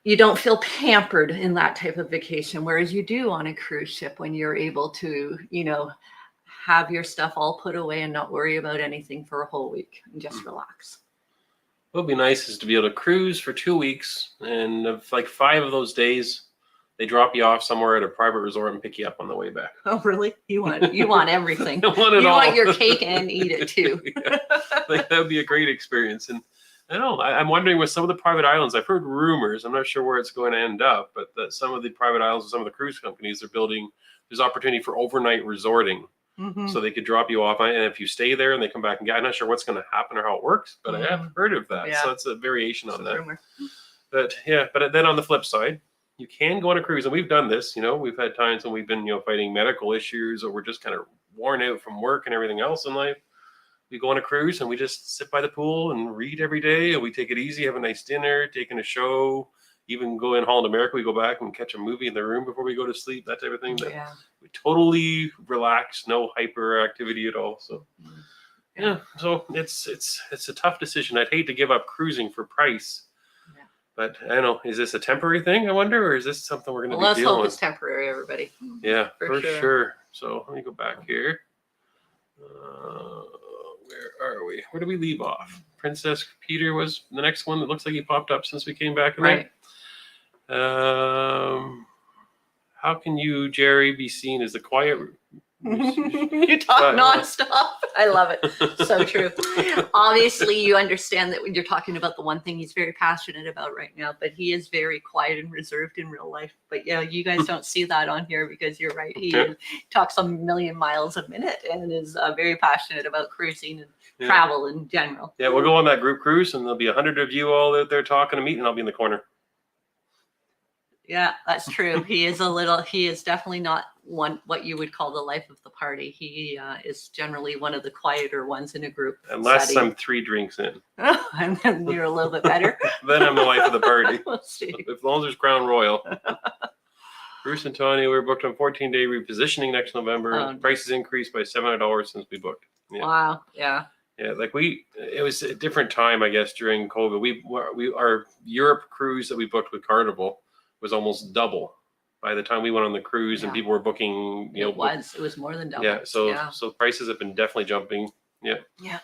you don't feel pampered in that type of vacation, whereas you do on a cruise ship when you're able to, have your stuff all put away and not worry about anything for a whole week and just relax. What would be nice is to be able to cruise for 2 weeks, and of like 5 of those days, they drop you off somewhere at a private resort and pick you up on the way back. Oh, really? You want everything? I want it all. Want your cake and eat it too. Like that would be a great experience. And I don't know. I'm wondering with some of the private islands, I've heard rumors. I'm not sure where it's going to end up, but that some of the private islands, some of the cruise companies are building. There's opportunity for overnight resorting. So they could drop you off, and if you stay there and they come back and I'm not sure what's going to happen or how it works, but I have heard of that. So it's a variation on that. Rumor. But then on the flip side, you can go on a cruise, and we've done this. We've had times when we've been fighting medical issues, or we're just kind of worn out from work and everything else in life. We go on a cruise and we just sit by the pool and read every day, and we take it easy, have a nice dinner, taking a show. Even go in Holland America, we go back and catch a movie in the room before we go to sleep, that type of thing. But we totally relax, no hyperactivity at all. So so it's a tough decision. I'd hate to give up cruising for price. But I don't know, is this a temporary thing, I wonder, or is this something we're going to be dealing with? Let's hope it's temporary, everybody. Yeah, for sure. So let me go back here. Where are we? Where do we leave off? Princess Peter was the next one that looks like he popped up since we came back. Right. How can you, Jerry, be seen as the quiet You talk nonstop. I love it. So true. Obviously, you understand that when you're talking about the one thing he's very passionate about right now, but he is very quiet and reserved in real life. But yeah, you guys don't see that on here because you're right. He talks a million miles a minute and is very passionate about cruising and travel in general. Yeah, we'll go on that group cruise and there'll be 100 of you all out there talking and meeting, and I'll be in the corner. Yeah, that's true. He is definitely not what you would call the life of the party. He is generally one of the quieter ones in a group. Unless I'm 3 drinks in. And then you're a little bit better. Then I'm the life of the party. We'll see. As long as there's Crown Royal. Bruce and Tony, we're booked on 14-day repositioning next November. Prices increased by $700 since we booked. Yeah. Wow. Yeah. Yeah, like it was a different time, I guess, during COVID. Our Europe cruise that we booked with Carnival was almost double by the time we went on the cruise, and people were booking. It was more than double. Yeah, so prices have been definitely jumping. Yeah. Yeah,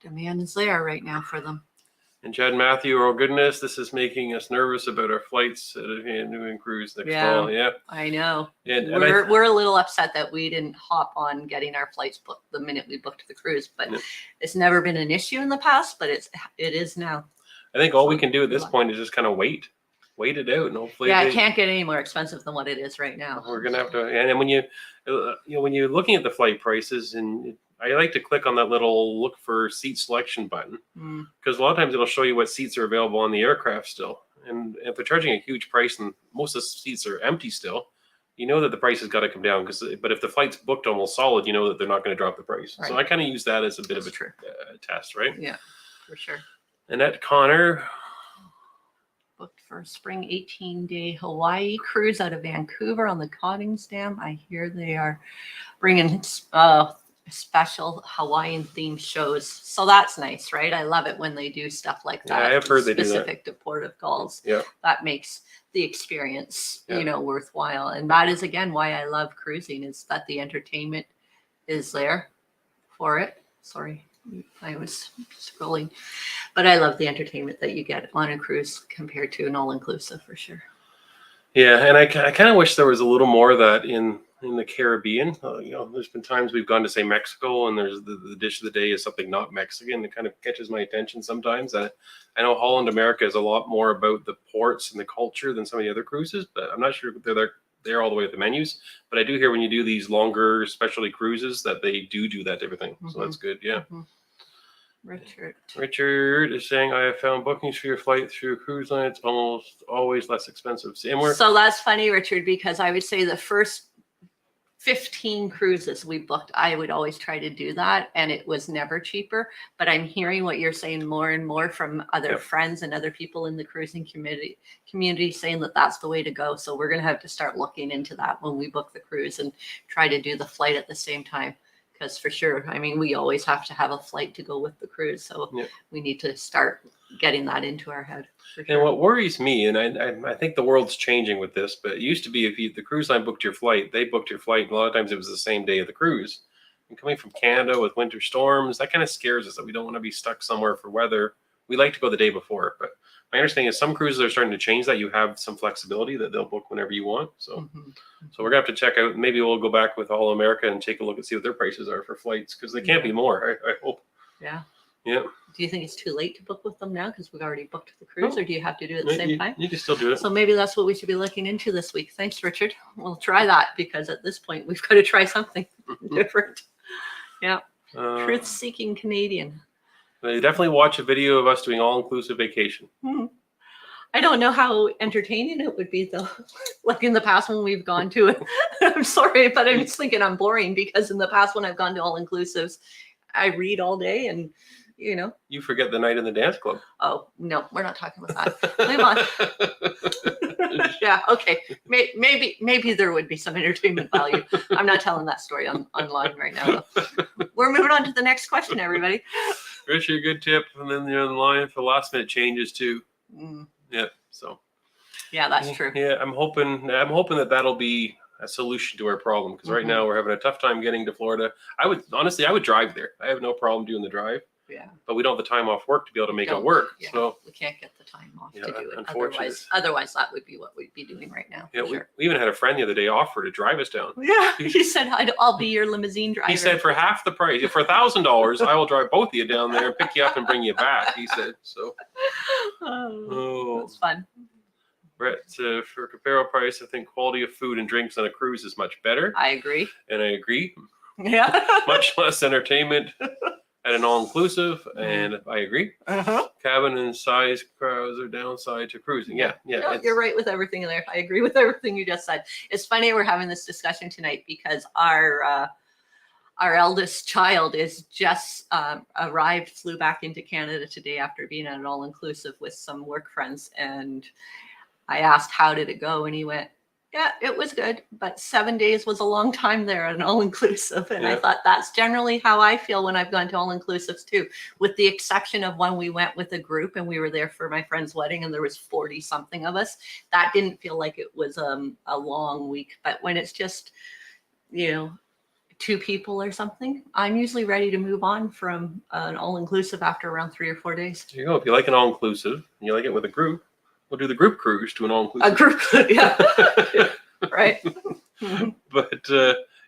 demand is there right now for them. And Chad and Matthew, oh goodness, this is making us nervous about our flights at a New England cruise next fall. Yeah, I know. And we're a little upset that we didn't hop on getting our flights booked the minute we booked the cruise, but it's never been an issue in the past, but it is now. I think all we can do at this point is just kind of wait it out, and hopefully it can't get any more expensive than what it is right now. We're gonna have to. And when when you're looking at the flight prices, and I like to click on that little look for seat selection button, because a lot of times it'll show you what seats are available on the aircraft still. And if they're charging a huge price and most of the seats are empty still, you know that the price has got to come down. But if the flight's booked almost solid, you know that they're not going to drop the price. Right. So I kind of use that as a bit of a test, right? Yeah, for sure. Annette Connor booked for a spring 18-day Hawaii cruise out of Vancouver on the Cottings Dam. I hear they are bringing special Hawaiian themed shows, so that's nice, right? I love it when they do stuff like that. Yeah, I've heard they do that. Specific to Port of Galls. Yeah, that makes the experience, worthwhile. And that is again why I love cruising, is that the entertainment is there for it. Sorry, I was scrolling, but I love the entertainment that you get on a cruise compared to an all-inclusive for sure. Yeah, and I kind of wish there was a little more of that in the Caribbean. There's been times we've gone to, say, Mexico, and there's the dish of the day is something not Mexican. It kind of catches my attention sometimes. I know Holland America is a lot more about the ports and the culture than some of the other cruises, but I'm not sure if they're there all the way with the menus. But I do hear when you do these longer specialty cruises that they do that type of thing. So that's good. Yeah. Mm-hmm. Richard is saying, I have found bookings for your flight through a cruise line. It's almost always less expensive. So that's funny, Richard, because I would say the first 15 cruises we booked, I would always try to do that, and it was never cheaper. But I'm hearing what you're saying more and more from other friends and other people in the cruising community saying that that's the way to go. So we're going to have to start looking into that when we book the cruise and try to do the flight at the same time. Because for sure, I mean, we always have to have a flight to go with the cruise. So we need to start getting that into our head. For sure. And what worries me, and I think the world's changing with this, but it used to be if the cruise line booked your flight, they booked your flight. A lot of times it was the same day of the cruise. And coming from Canada with winter storms, that kind of scares us that we don't want to be stuck somewhere for weather. We like to go the day before, but my understanding is some cruises are starting to change that. You have some flexibility that they'll book whenever you want. So, so we're gonna have to check out. Maybe we'll go back with All America and take a look and see what their prices are for flights, because they can't be more. I hope. Yeah. Yeah. Do you think it's too late to book with them now because we've already booked the cruise, or do you have to do it at the same time? You can still do it. So maybe that's what we should be looking into this week. Thanks, Richard. We'll try that, because at this point we've got to try something different. Yeah. Truth-seeking Canadian. They definitely watch a video of us doing all-inclusive vacation. I don't know how entertaining it would be, though. Like in the past when we've gone to it. I'm sorry, but I'm just thinking I'm boring, because in the past when I've gone to all-inclusives, I read all day and, You forget the night in the dance club. Oh, no, we're not talking about that. Move on. Yeah, okay. Maybe there would be some entertainment value. I'm not telling that story online right now, though. We're moving on to the next question, everybody. Richard, good tip. And then you're in line for last minute changes too. Yeah. So. Yeah, that's true. Yeah, I'm hoping that'll be a solution to our problem, because right now we're having a tough time getting to Florida. I would drive there. I have no problem doing the drive. Yeah. But we don't have the time off work to be able to make it Don't. work. Yeah, So we can't get the time off Yeah, to do it. unfortunately. Otherwise, that would be what we'd be doing right now. yeah, for sure. we even had a friend the other day offer to drive us down. Yeah, he said, I'll be your limousine driver. He said for half the price, for $1,000, I will drive both of you down there and pick you up and bring you back. He said so. That's fun. Brett, for comparable price, I think quality of food and drinks on a cruise is much better. I agree. And I agree. Yeah. Much less entertainment at an all-inclusive, and I agree. Cabin and size crowds are downside to cruising. Yeah. No, you're right with everything there. I agree with everything you just said. It's funny we're having this discussion tonight because our eldest child is just flew back into Canada today after being at an all-inclusive with some work friends, and I asked, how did it go? And he went, yeah, it was good, but 7 days was a long time there at an all-inclusive. And I thought that's generally how I feel when I've gone to all-inclusives too, with the exception of when we went with a group and we were there for my friend's wedding and there was 40 something of us. That didn't feel like it was a long week. But when it's just, 2 people or something, I'm usually ready to move on from an all-inclusive after around 3 or 4 days. There you go. If you like an all-inclusive and you like it with a group, we'll do the group cruise to an all-inclusive. A group, yeah. Right. But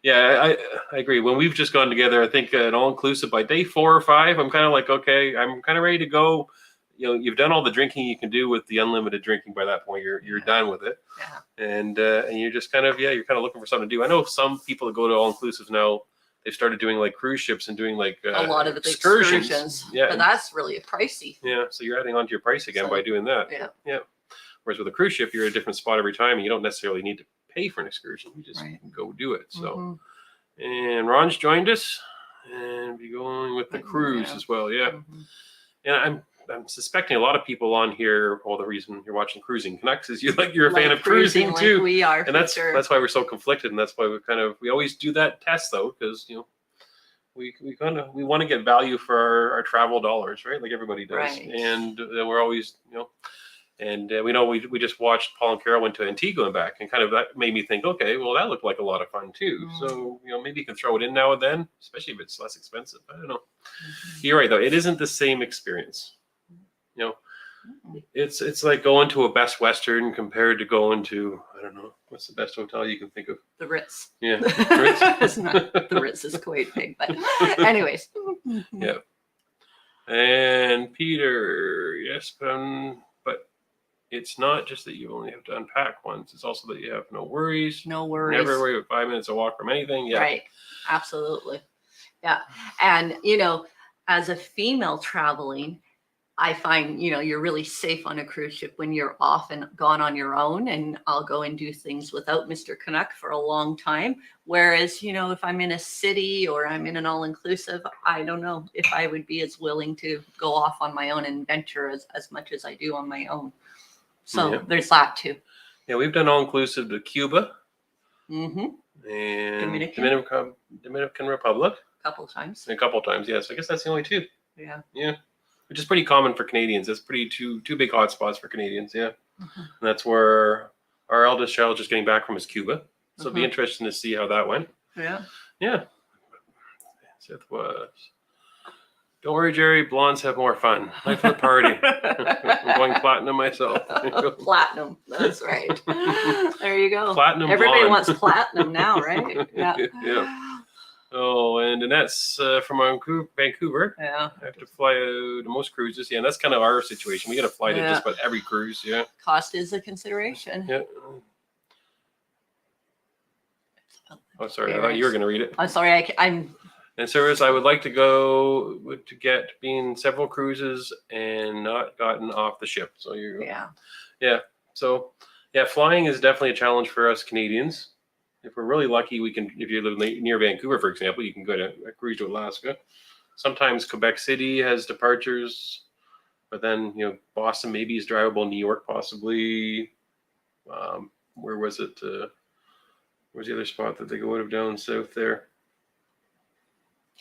I agree. When we've just gone together, I think an all-inclusive by day 4 or 5, I'm kind of like, okay, I'm kind of ready to go. You've done all the drinking you can do with the unlimited drinking by that point. You're done with it. Yeah. And you're just kind of looking for something to do. I know some people that go to all-inclusives now, they've started doing like cruise ships and doing like a lot of excursions. Yeah. But that's really pricey. Yeah. So you're adding on to your price again by doing that. Yeah. Whereas with a cruise ship, you're at a different spot every time and you don't necessarily need to pay for an excursion. You just go do it. So, and Ron's joined us and be going with the cruise as well. Yeah. And I'm suspecting a lot of people on here, the reason you're watching Cruising Canucks is you're a fan of cruising too. We are, and that's why we're so conflicted, and that's why we always do that test though, because we want to get value for our travel dollars, right? Like everybody does, right. And we're always and we know we just watched Paul and Carol went to Antigua and back, and kind of that made me think, okay, well that looked like a lot of fun too. So maybe you can throw it in now and then, especially if it's less expensive. I don't know. You're right though; it isn't the same experience. It's like going to a Best Western compared to going to, I don't know, what's the best hotel you can think of? The Ritz. Yeah, Ritz. It's not, the Ritz is quite big, but anyways. Yeah. And Peter, yes, but it's not just that you only have to unpack once. It's also that you have no worries. No worries. Never worry about 5 minutes of walk from anything. Yeah. Right. Absolutely. Yeah. And, as a female traveling, I find, you're really safe on a cruise ship when you're off and gone on your own, and I'll go and do things without Mr. Canuck for a long time. Whereas, if I'm in a city or I'm in an all-inclusive, I don't know if I would be as willing to go off on my own and venture as much as I do on my own. So there's that too. Yeah, we've done all-inclusive to Cuba. And Dominican Republic. A couple of times. A couple of times, yes. I guess that's the only 2. Yeah. Yeah. Which is pretty common for Canadians. That's pretty two big hotspots for Canadians. Yeah. And that's where our eldest child is just getting back from his Cuba. So it'll be interesting to see how that went. Yeah. Yeah. Seth was. Don't worry, Jerry. Blondes have more fun. Life of the party. I'm going platinum myself. Platinum. That's right. There you go. Platinum. Everybody blonde. wants platinum now, right? Yeah. Yeah. Oh, and Annette's from Vancouver. Yeah. I have to fly to most cruises. Yeah, and that's kind of our situation. We got to fly to just about every cruise. Yeah. Cost is a consideration. Yeah. Oh, sorry. I thought you were going to read it. I'm sorry. I'm. And service, I would like to go to get being several cruises and not gotten off the ship. So you. Yeah. Yeah. So, flying is definitely a challenge for us Canadians. If we're really lucky, we can, if you live near Vancouver, for example, you can go to a cruise to Alaska. Sometimes Quebec City has departures, but then, Boston maybe is drivable, New York possibly. Where was it? Where's the other spot that they go out of down south there?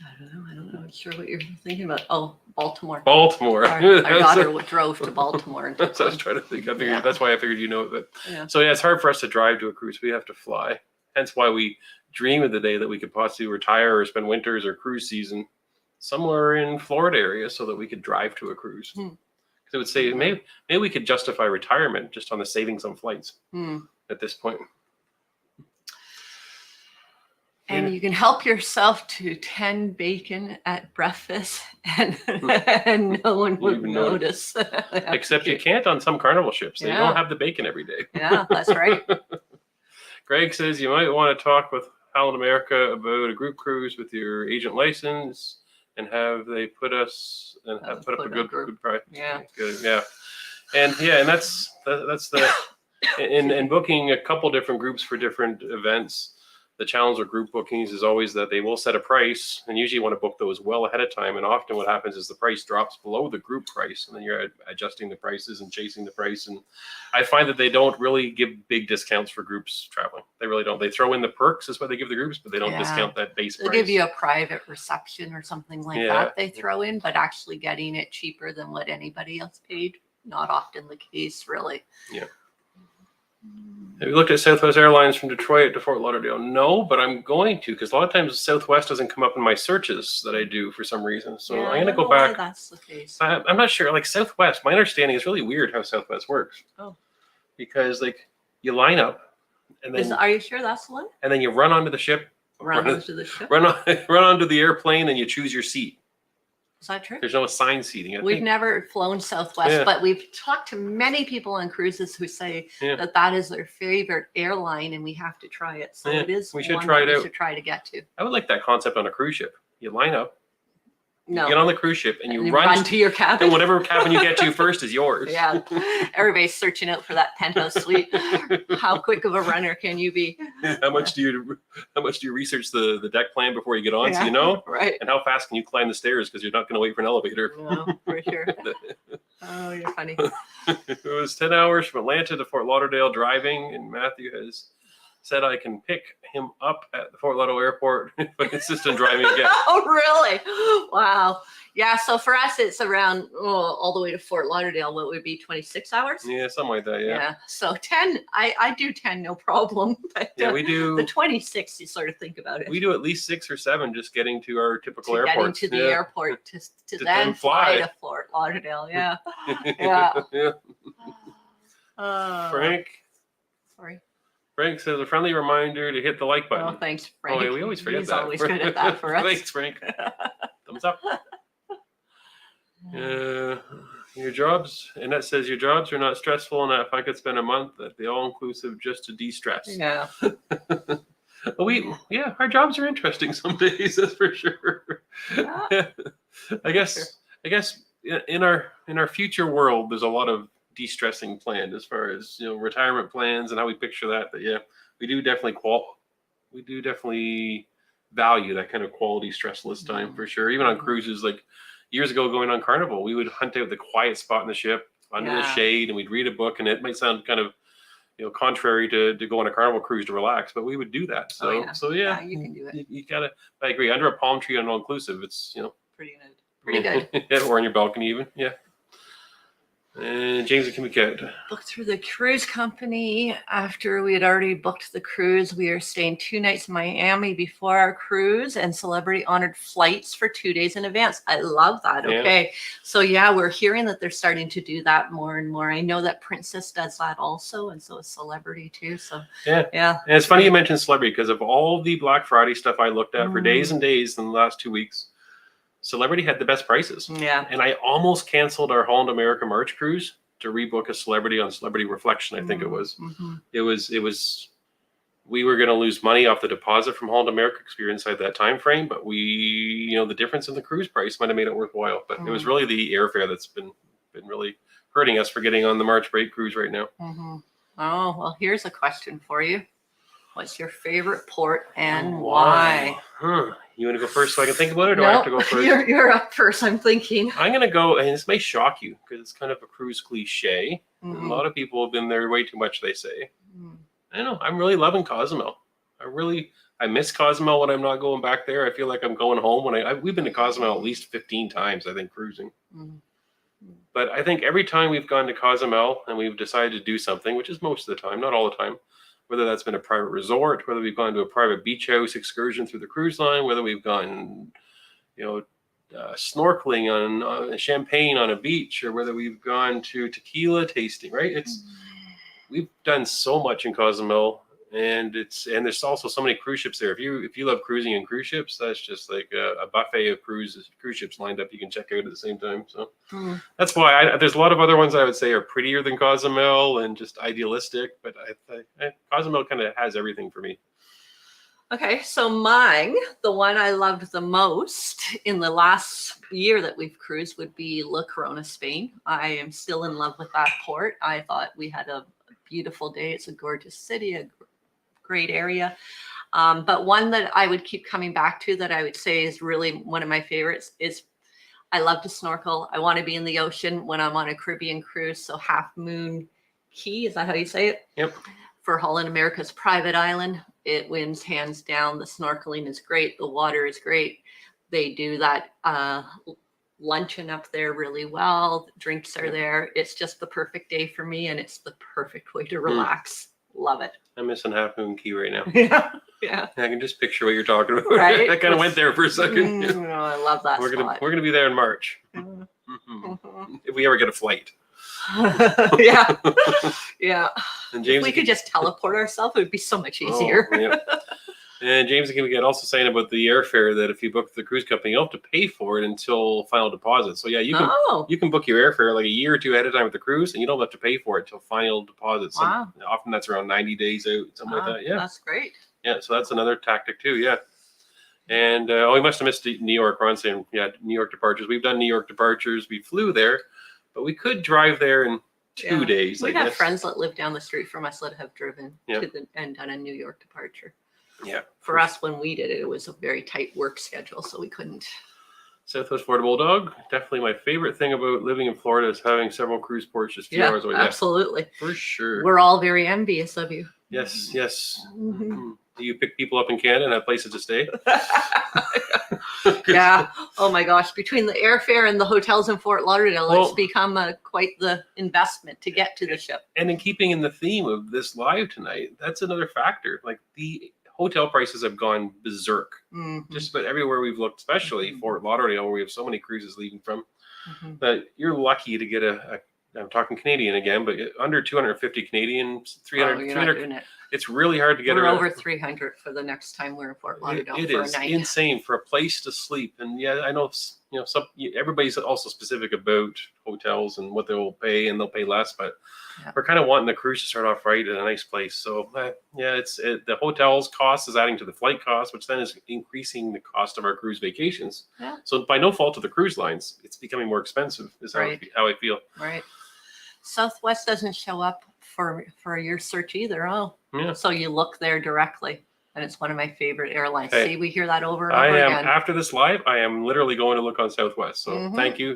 I don't know. I'm not sure what you're thinking about. Oh, Baltimore. Baltimore. Our daughter drove to Baltimore. And that's what I was trying to think. That's why I figured it. Yeah. So it's hard for us to drive to a cruise. We have to fly. Hence why we dream of the day that we could possibly retire or spend winters or cruise season somewhere in Florida area so that we could drive to a cruise. Because it would say maybe we could justify retirement just on the savings on flights at this point. And you can help yourself to 10 bacon at breakfast, and no one would notice. Except you can't on some Carnival ships. They don't have the bacon every day. Yeah, that's right. Greg says you might want to talk with Holland America about a group cruise with your agent license and have they put up a good price. Yeah. Good. Yeah. And that's the in booking a couple different groups for different events. The challenge with group bookings is always that they will set a price, and usually you want to book those well ahead of time. And often what happens is the price drops below the group price, and then you're adjusting the prices and chasing the price. And I find that they don't really give big discounts for groups traveling. They really don't. They throw in the perks, is what they give the groups, but they don't discount that base price. They'll give you a private reception or something like that they throw in, but actually getting it cheaper than what anybody else paid, not often the case, really. Yeah. Have you looked at Southwest Airlines from Detroit to Fort Lauderdale? No, but I'm going to, because a lot of times Southwest doesn't come up in my searches that I do for some reason. So I'm going to go back. Why that's the case. I'm not sure. Like Southwest, my understanding is really weird how Southwest works. Oh. Because like you line up, and then are you sure that's the one? And then you run onto the ship. Run onto the ship. Run onto the airplane, and you choose your seat. Is that true? There's no assigned seating. We've never flown Southwest, but we've talked to many people on cruises who say that is their favorite airline, and we have to try it. So it is. We should try it out. We should try to get to. I would like that concept on a cruise ship. You line up. No. You get on the cruise ship and you run to your cabin. And whatever cabin you get to first is yours. Yeah. Everybody's searching out for that penthouse suite. How quick of a runner can you be? How much do you research the deck plan before you get on, so you know? Right. And how fast can you climb the stairs, because you're not going to wait for an elevator. No, for sure. Oh, you're funny. It was 10 hours from Atlanta to Fort Lauderdale driving, and Matthew has said I can pick him up at the Fort Lauderdale airport if I insist on driving again. Oh, really? Wow. Yeah, so for us, it's around all the way to Fort Lauderdale. What would be 26 hours? Yeah, something like that, yeah. So 10, I do 10, no problem. But we do. The 26, you sort of think about it. We do at least 6 or 7 just getting to our typical airport. Getting to the airport to then fly to Fort Lauderdale, yeah. Frank? Sorry. Frank says a friendly reminder to hit the like button. Oh, thanks, Frank. Oh, yeah, we always forget He's that. Always good at that for us. Thanks, Frank. Thumbs up. Your jobs, and that says your jobs are not stressful, and if I could spend a month at the all-inclusive just to de-stress. Yeah. Our jobs are interesting some days, that's for sure. Yeah. I guess in our future world, there's a lot of de-stressing planned as far as retirement plans and how we picture that. But we do definitely value that kind of quality stressless time for sure. Even on cruises, like years ago going on Carnival, we would hunt out the quiet spot in the ship under the shade, and we'd read a book. And it might sound kind of contrary to go on a Carnival cruise to relax, but we would do that. So you can do it. You gotta. I agree. Under a palm tree on all inclusive, it's pretty good. Or on your balcony even. Yeah. And James and Kimmy booked through the cruise company after we had already booked the cruise. We are staying 2 nights in Miami before our cruise, and Celebrity honored flights for 2 days in advance. I love that. Okay. So we're hearing that they're starting to do that more and more. I know that Princess does that also, and so is Celebrity too. So yeah. And it's funny you mentioned Celebrity, because of all the Black Friday stuff I looked at for days and days in the last 2 weeks, Celebrity had the best prices. Yeah. And I almost canceled our Holland America March cruise to rebook a Celebrity on Celebrity Reflection, I think it was. Mm-hmm. It was we were going to lose money off the deposit from Holland America because we were inside that time frame, but the difference in the cruise price might have made it worthwhile. But it was really the airfare that's been really hurting us for getting on the March break cruise right now. Mm-hmm. Oh, well, here's a question for you. What's your favorite port and why? You want to go first so I can think about it, or I have to go first? You're up first. I'm thinking. I'm going to go, and this may shock you because it's kind of a cruise cliche. Mm-hmm. A lot of people have been there way too much, they say. Mm-hmm. I know. I'm really loving Cozumel. I miss Cozumel when I'm not going back there. I feel like I'm going home. We've been to Cozumel at least 15 times, I think, cruising. Mm-hmm. But I think every time we've gone to Cozumel and we've decided to do something, which is most of the time, not all the time, whether that's been a private resort, whether we've gone to a private beach house excursion through the cruise line, whether we've gone, snorkeling on Champagne on a beach, or whether we've gone to tequila tasting, right? We've done so much in Cozumel, and there's also so many cruise ships there. If you love cruising and cruise ships, that's just like a buffet of cruise ships lined up you can check out at the same time. So that's why there's a lot of other ones I would say are prettier than Cozumel and just idealistic, but Cozumel kind of has everything for me. Okay, so mine, the one I loved the most in the last year that we've cruised would be La Corona, Spain. I am still in love with that port. I thought we had a beautiful day. It's a gorgeous city, a great area. But one that I would keep coming back to that I would say is really one of my favorites is I love to snorkel. I want to be in the ocean when I'm on a Caribbean cruise. So Half Moon Cay, is that how you say it? Yep. For Holland America's private island. It wins hands down. The snorkeling is great. The water is great. They do that luncheon up there really well. Drinks are there. It's just the perfect day for me, and it's the perfect way to relax. Love it. I'm missing Half Moon Cay right now. Yeah. I can just picture what you're talking about. Right? I kind of went there for a second. I love that spot. We're gonna be there in March. If we ever get a flight. Yeah. Yeah. And James, if we could just teleport ourselves, it would be so much easier. Yeah. And James again also saying about the airfare that if you book the cruise company, you don't have to pay for it until final deposit. So yeah, you can book your airfare like a year or two ahead of time with the cruise, and you don't have to pay for it till final deposit. So often that's around 90 days out, something like that. Yeah, that's great. Yeah, so that's another tactic too. Yeah. And we must have missed New York. Ron saying, yeah, New York departures. We've done New York departures. We flew there, but we could drive there in 2 days. We have friends that live down the street from us that have driven to and done a New York departure. Yeah. For us, when we did it, it was a very tight work schedule, so we couldn't. Southwest Florida Bulldog. Definitely my favorite thing about living in Florida is having several cruise ports just 2 hours away. Absolutely. For sure. We're all very envious of you. Yes, yes. Mm-hmm. Do you pick people up in Canada and have places to stay? Yeah. Oh my gosh. Between the airfare and the hotels in Fort Lauderdale, it's become quite the investment to get to the ship. And in keeping in the theme of this live tonight, that's another factor. Like the hotel prices have gone berserk. Just about everywhere we've looked, especially Fort Lauderdale, where we have so many cruises leaving from. That you're lucky to get I'm talking Canadian again, but under 250 Canadian, 300. It's really hard to get around. Over 300 for the next time we're in Fort Lauderdale. It is insane for a place to sleep. And yeah, I know everybody's also specific about hotels and what they'll pay, and they'll pay less. But we're kind of wanting the cruise to start off right in a nice place. So the hotels cost is adding to the flight cost, which then is increasing the cost of our cruise vacations. Yeah. So by no fault of the cruise lines, it's becoming more expensive. Is how I feel. Right. Southwest doesn't show up for your search either. So you look there directly, and it's one of my favorite airlines. Hey, see, we hear that over and over again. After this live, I am literally going to look on Southwest. So thank you.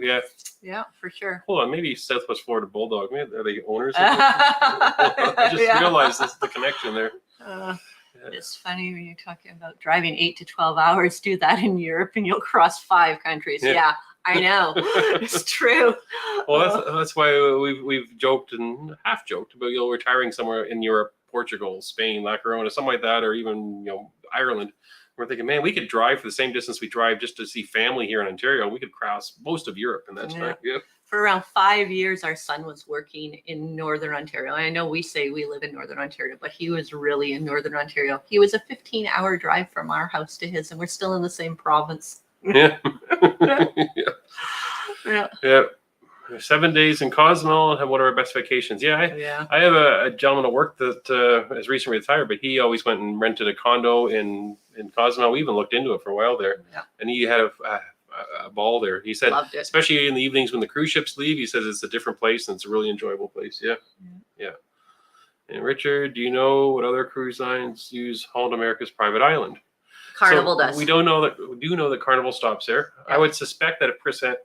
Yeah, for sure. Hold on, maybe Southwest Florida Bulldog. Maybe are they owners? I just realized the connection there. It's funny when you're talking about driving 8 to 12 hours. Do that in Europe, and you'll cross 5 countries. Yeah. I know. It's true. Well, that's why we've joked and half joked about retiring somewhere in Europe, Portugal, Spain, La Corona, something like that, or even Ireland. We're thinking, man, we could drive for the same distance we drive just to see family here in Ontario. We could cross most of Europe in that time. Yeah. For around 5 years, our son was working in Northern Ontario. And I know we say we live in Northern Ontario, but he was really in Northern Ontario. He was a 15-hour drive from our house to his, and we're still in the same province. Yeah. Yeah. 7 days in Cozumel and have one of our best vacations. I have a gentleman at work that has recently retired, but he always went and rented a condo in Cozumel. We even looked into it for a while there, and he had a ball there. He said, especially in the evenings when the cruise ships leave, he says it's a different place and it's a really enjoyable place. Yeah. And Richard, do you know what other cruise lines use Holland America's private island? Carnival does. We do know that Carnival stops there. Yeah. I would suspect that if Princess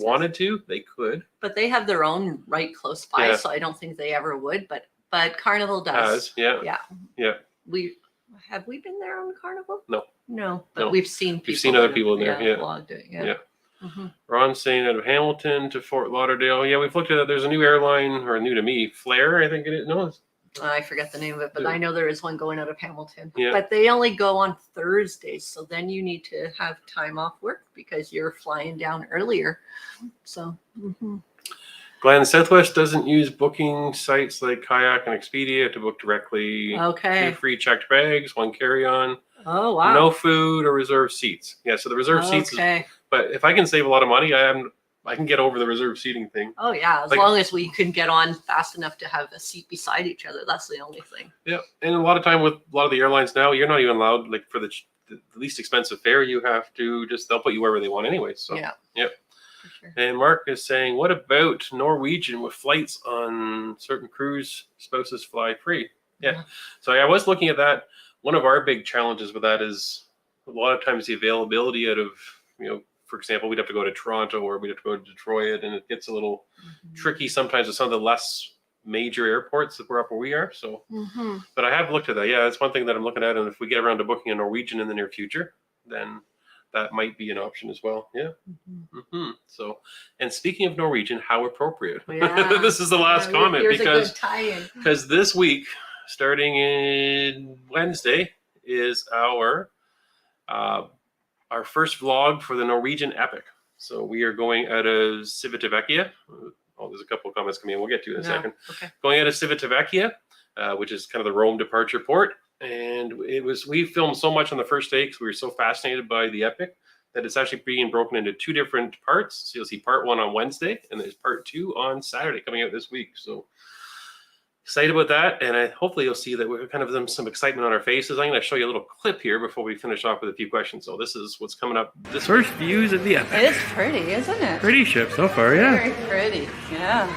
wanted to, they could. But they have their own right close by, so I don't think they ever would. But Carnival does. Yeah. Have we been there on Carnival? No. But we've seen people. We've seen other people in there. Vlogged it. Yeah. Ron saying out of Hamilton to Fort Lauderdale. Yeah, we've looked at it. There's a new airline, or new to me, Flair, I think it is. No, I forget the name of it, but I know there is one going out of Hamilton. Yeah. But they only go on Thursdays, so then you need to have time off work because you're flying down earlier. So. Glenn, Southwest doesn't use booking sites like Kayak and Expedia to book directly. Okay. 2 free checked bags, 1 carry-on. Oh wow. No food or reserved seats. Yeah, so the reserved seats. But if I can save a lot of money, I can get over the reserved seating thing. Oh yeah, as long as we can get on fast enough to have a seat beside each other. That's the only thing. Yeah, and a lot of time with a lot of the airlines now, you're not even allowed, like for the least expensive fare, you have to they'll put you wherever they want anyway. So yeah. Yep. For sure. And Mark is saying, what about Norwegian with flights on certain cruise spouses fly free? Yeah. So I was looking at that. One of our big challenges with that is a lot of times the availability out of, for example, we'd have to go to Toronto or we'd have to go to Detroit, and it gets a little tricky sometimes with some of the less major airports that we're up where we are. So, but I have looked at that. Yeah, that's one thing that I'm looking at. And if we get around to booking a Norwegian in the near future, then that might be an option as well. Yeah. So, and speaking of Norwegian, how appropriate. Yeah. This is the last comment because this week, starting in Wednesday, is our first vlog for the Norwegian Epic. So we are going out of Civitavecchia. Oh, there's a couple of comments coming in. We'll get to it in a second. Okay. Going out of Civitavecchia, which is kind of the Rome departure port. And we filmed so much on the first day because we were so fascinated by the Epic that it's actually being broken into 2 different parts. So you'll see part 1 on Wednesday, and there's part 2 on Saturday coming out this week. So excited about that, and hopefully you'll see that we're kind of some excitement on our faces. I'm going to show you a little clip here before we finish off with a few questions. So this is what's coming up. This first views of the Epic. It is pretty, isn't it? Pretty ship so far, yeah. Very pretty, yeah.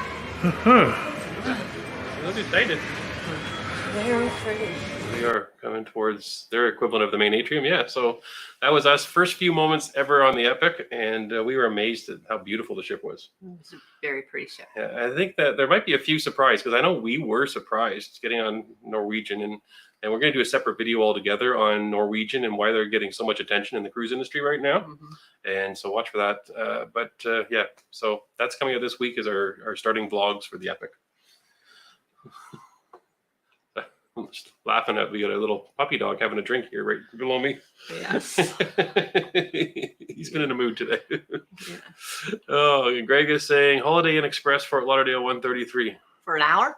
I'm excited. Very pretty. We are coming towards their equivalent of the main atrium. Yeah, so that was us. First few moments ever on the Epic, and we were amazed at how beautiful the ship was. It was a very pretty ship. Yeah, I think that there might be a few surprises because I know we were surprised getting on Norwegian, and we're going to do a separate video altogether on Norwegian and why they're getting so much attention in the cruise industry right now. And so watch for that. But yeah, so that's coming out this week is our starting vlogs for the Epic. I'm just laughing at we got a little puppy dog having a drink here right below me. Yes. He's been in a mood today. Yeah. Oh, and Greg is saying Holiday Inn Express Fort Lauderdale 133. For an hour?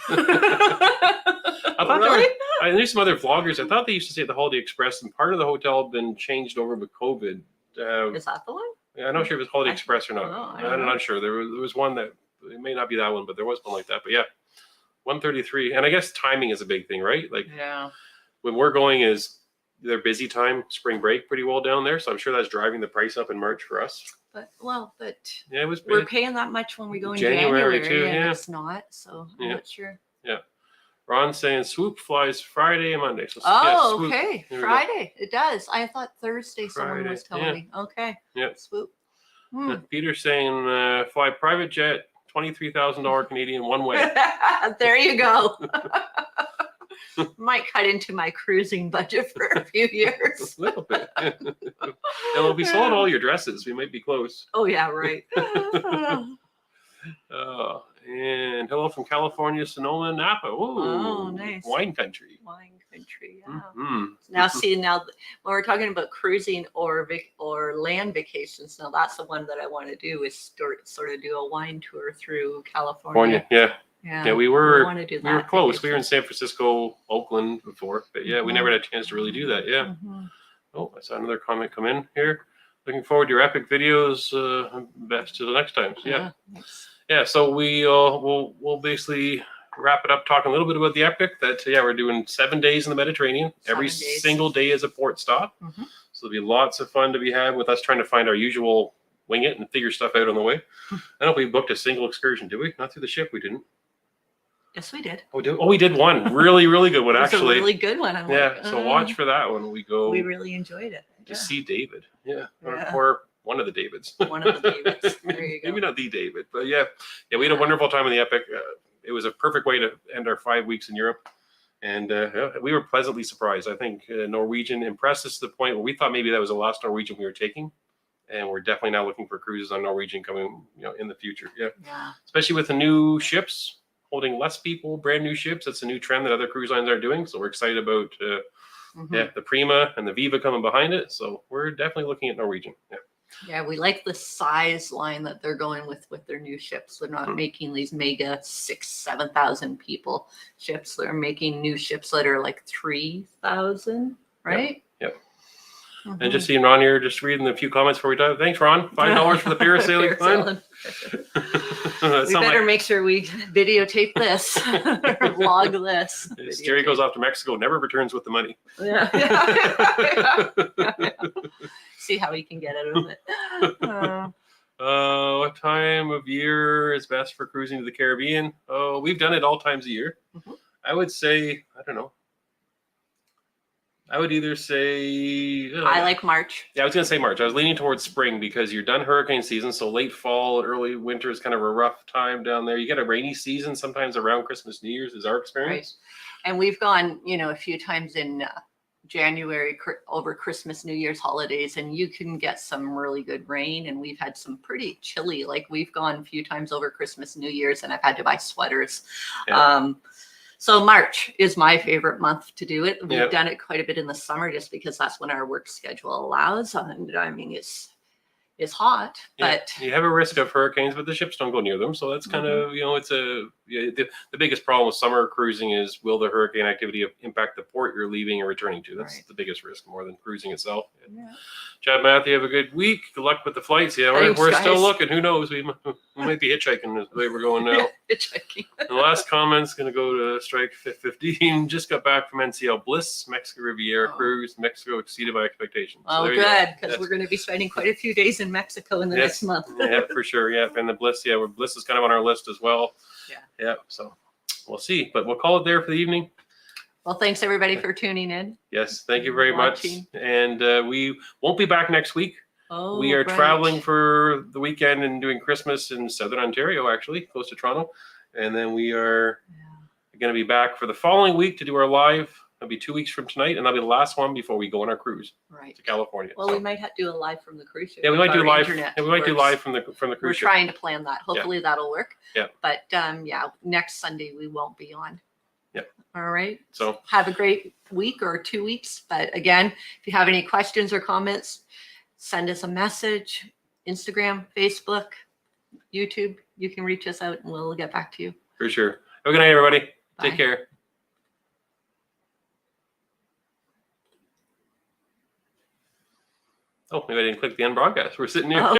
I thought really? I knew some other vloggers. I thought they used to say the Holiday Express, and part of the hotel had been changed over with COVID. Is that the one? Yeah, I'm not sure if it was Holiday Express or not. I'm not sure. There was one that it may not be that one, but there was one like that. But yeah. 133, and I guess timing is a big thing, right? Like, yeah, when we're going is their busy time, spring break, pretty well down there. So I'm sure that's driving the price up in March for us. But yeah, we're paying that much when we go in January too. Yeah, it's not. So I'm not sure. Yeah, Ron's saying Swoop flies Friday and Monday. So okay, Friday it does. I thought Thursday. Someone was telling me. Okay. Yeah, Swoop. Peter's saying fly private jet. $23,000 Canadian one way. There you go. Might cut into my cruising budget for a few years. A little bit. And if we sold all your dresses, we might be close. Oh yeah, right. And hello from California, Sonoma, Napa. Ooh, oh, nice. Wine country. Wine country. Yeah. Now, when we're talking about cruising or land vacations, now that's the one that I want to do is sort of do a wine tour through California. Yeah, we were close. We were in San Francisco, Oakland before, but yeah, we never had a chance to really do that. Yeah. Oh, I saw another comment come in here. Looking forward to your epic videos. Best to the next time. So, yeah. Nice. Yeah, so we'll basically wrap it up talking a little bit about the Epic. That we're doing 7 days in the Mediterranean. Every single day is a port stop. So there'll be lots of fun to be had with us trying to find our usual wing it and figure stuff out on the way. I don't know if we booked a single excursion, did we? Not through the ship, we didn't. Yes, we did. We did one really, really good one actually. A really good one. So watch for that one. We really enjoyed it. To see David. Or one of the Davids. One of the Davids. There you go. Maybe not the David, but yeah, we had a wonderful time in the Epic. It was a perfect way to end our 5 weeks in Europe, and we were pleasantly surprised. I think Norwegian impressed us to the point where we thought maybe that was the last Norwegian we were taking, and we're definitely now looking for cruises on Norwegian coming, in the future. Yeah. Especially with the new ships. holding less people, brand new ships. That's a new trend that other cruise lines are doing. So we're excited about the Prima and the Viva coming behind it. So we're definitely looking at Norwegian. Yeah, we like the size line that they're going with their new ships. They're not making these mega 6,000-7,000 people ships. They're making new ships that are like 3,000, right? Yep. And just seeing Ron here, just reading a few comments before we dive. Thanks, Ron. $5 for the parasailing fund. We better make sure we videotape this, or log this. Jerry goes off to Mexico, never returns with the money. Yeah. See how he can get out of it. What time of year is best for cruising to the Caribbean? Oh, we've done it all times of year. I would say, I don't know. I would either say... I like March. Yeah, I was going to say March. I was leaning towards spring because you're done hurricane season, so late fall, early winter is kind of a rough time down there. You get a rainy season sometimes around Christmas, New Year's is our experience. Right. And we've gone, a few times in January over Christmas, New Year's holidays, and you can get some really good rain. And we've had some pretty chilly, like we've gone a few times over Christmas, New Year's, and I've had to buy sweaters. Yeah. So March is my favorite month to do it. We've done it quite a bit in the summer just because that's when our work schedule allows. And I mean, it's hot, but you have a risk of hurricanes, but the ships don't go near them. So that's kind of, it's the biggest problem with summer cruising is, will the hurricane activity impact the port you're leaving and returning to? That's the biggest risk, more than cruising itself. Yeah. Chad, Matthew, have a good week. Good luck with the flights. Yeah, we're still looking. Who knows? We might be hitchhiking the way we're going now. Hitchhiking. The last comment's going to go to Strike 15. Just got back from NCL Bliss, Mexico Riviera cruise. Mexico exceeded my expectations. Oh, so good, because we're going to be spending quite a few days in Mexico in the next month. Yeah, for sure. Yeah, and the Bliss, Bliss is kind of on our list as well. Yeah. So we'll see, but we'll call it there for the evening. Well, thanks everybody for tuning in. Yes, thank you very much. And we won't be back next week. Oh, we are traveling for the weekend and doing Christmas in Southern Ontario, actually, close to Toronto. And then we are going to be back for the following week to do our live. It'll be 2 weeks from tonight, and that'll be the last one before we go on our cruise to California. Well, we might have to do a live from the cruise ship. Yeah, we might do live. Yeah, we might do live from the cruise ship. We're trying to plan that. Hopefully that'll work. Yeah. But next Sunday we won't be on. Yeah. All right. So have a great week or 2 weeks. But again, if you have any questions or comments, send us a message. Instagram, Facebook, YouTube. You can reach us out and we'll get back to you. For sure. Have a good night, everybody. Bye. Take care. Oh, maybe I didn't click the end broadcast. We're sitting here.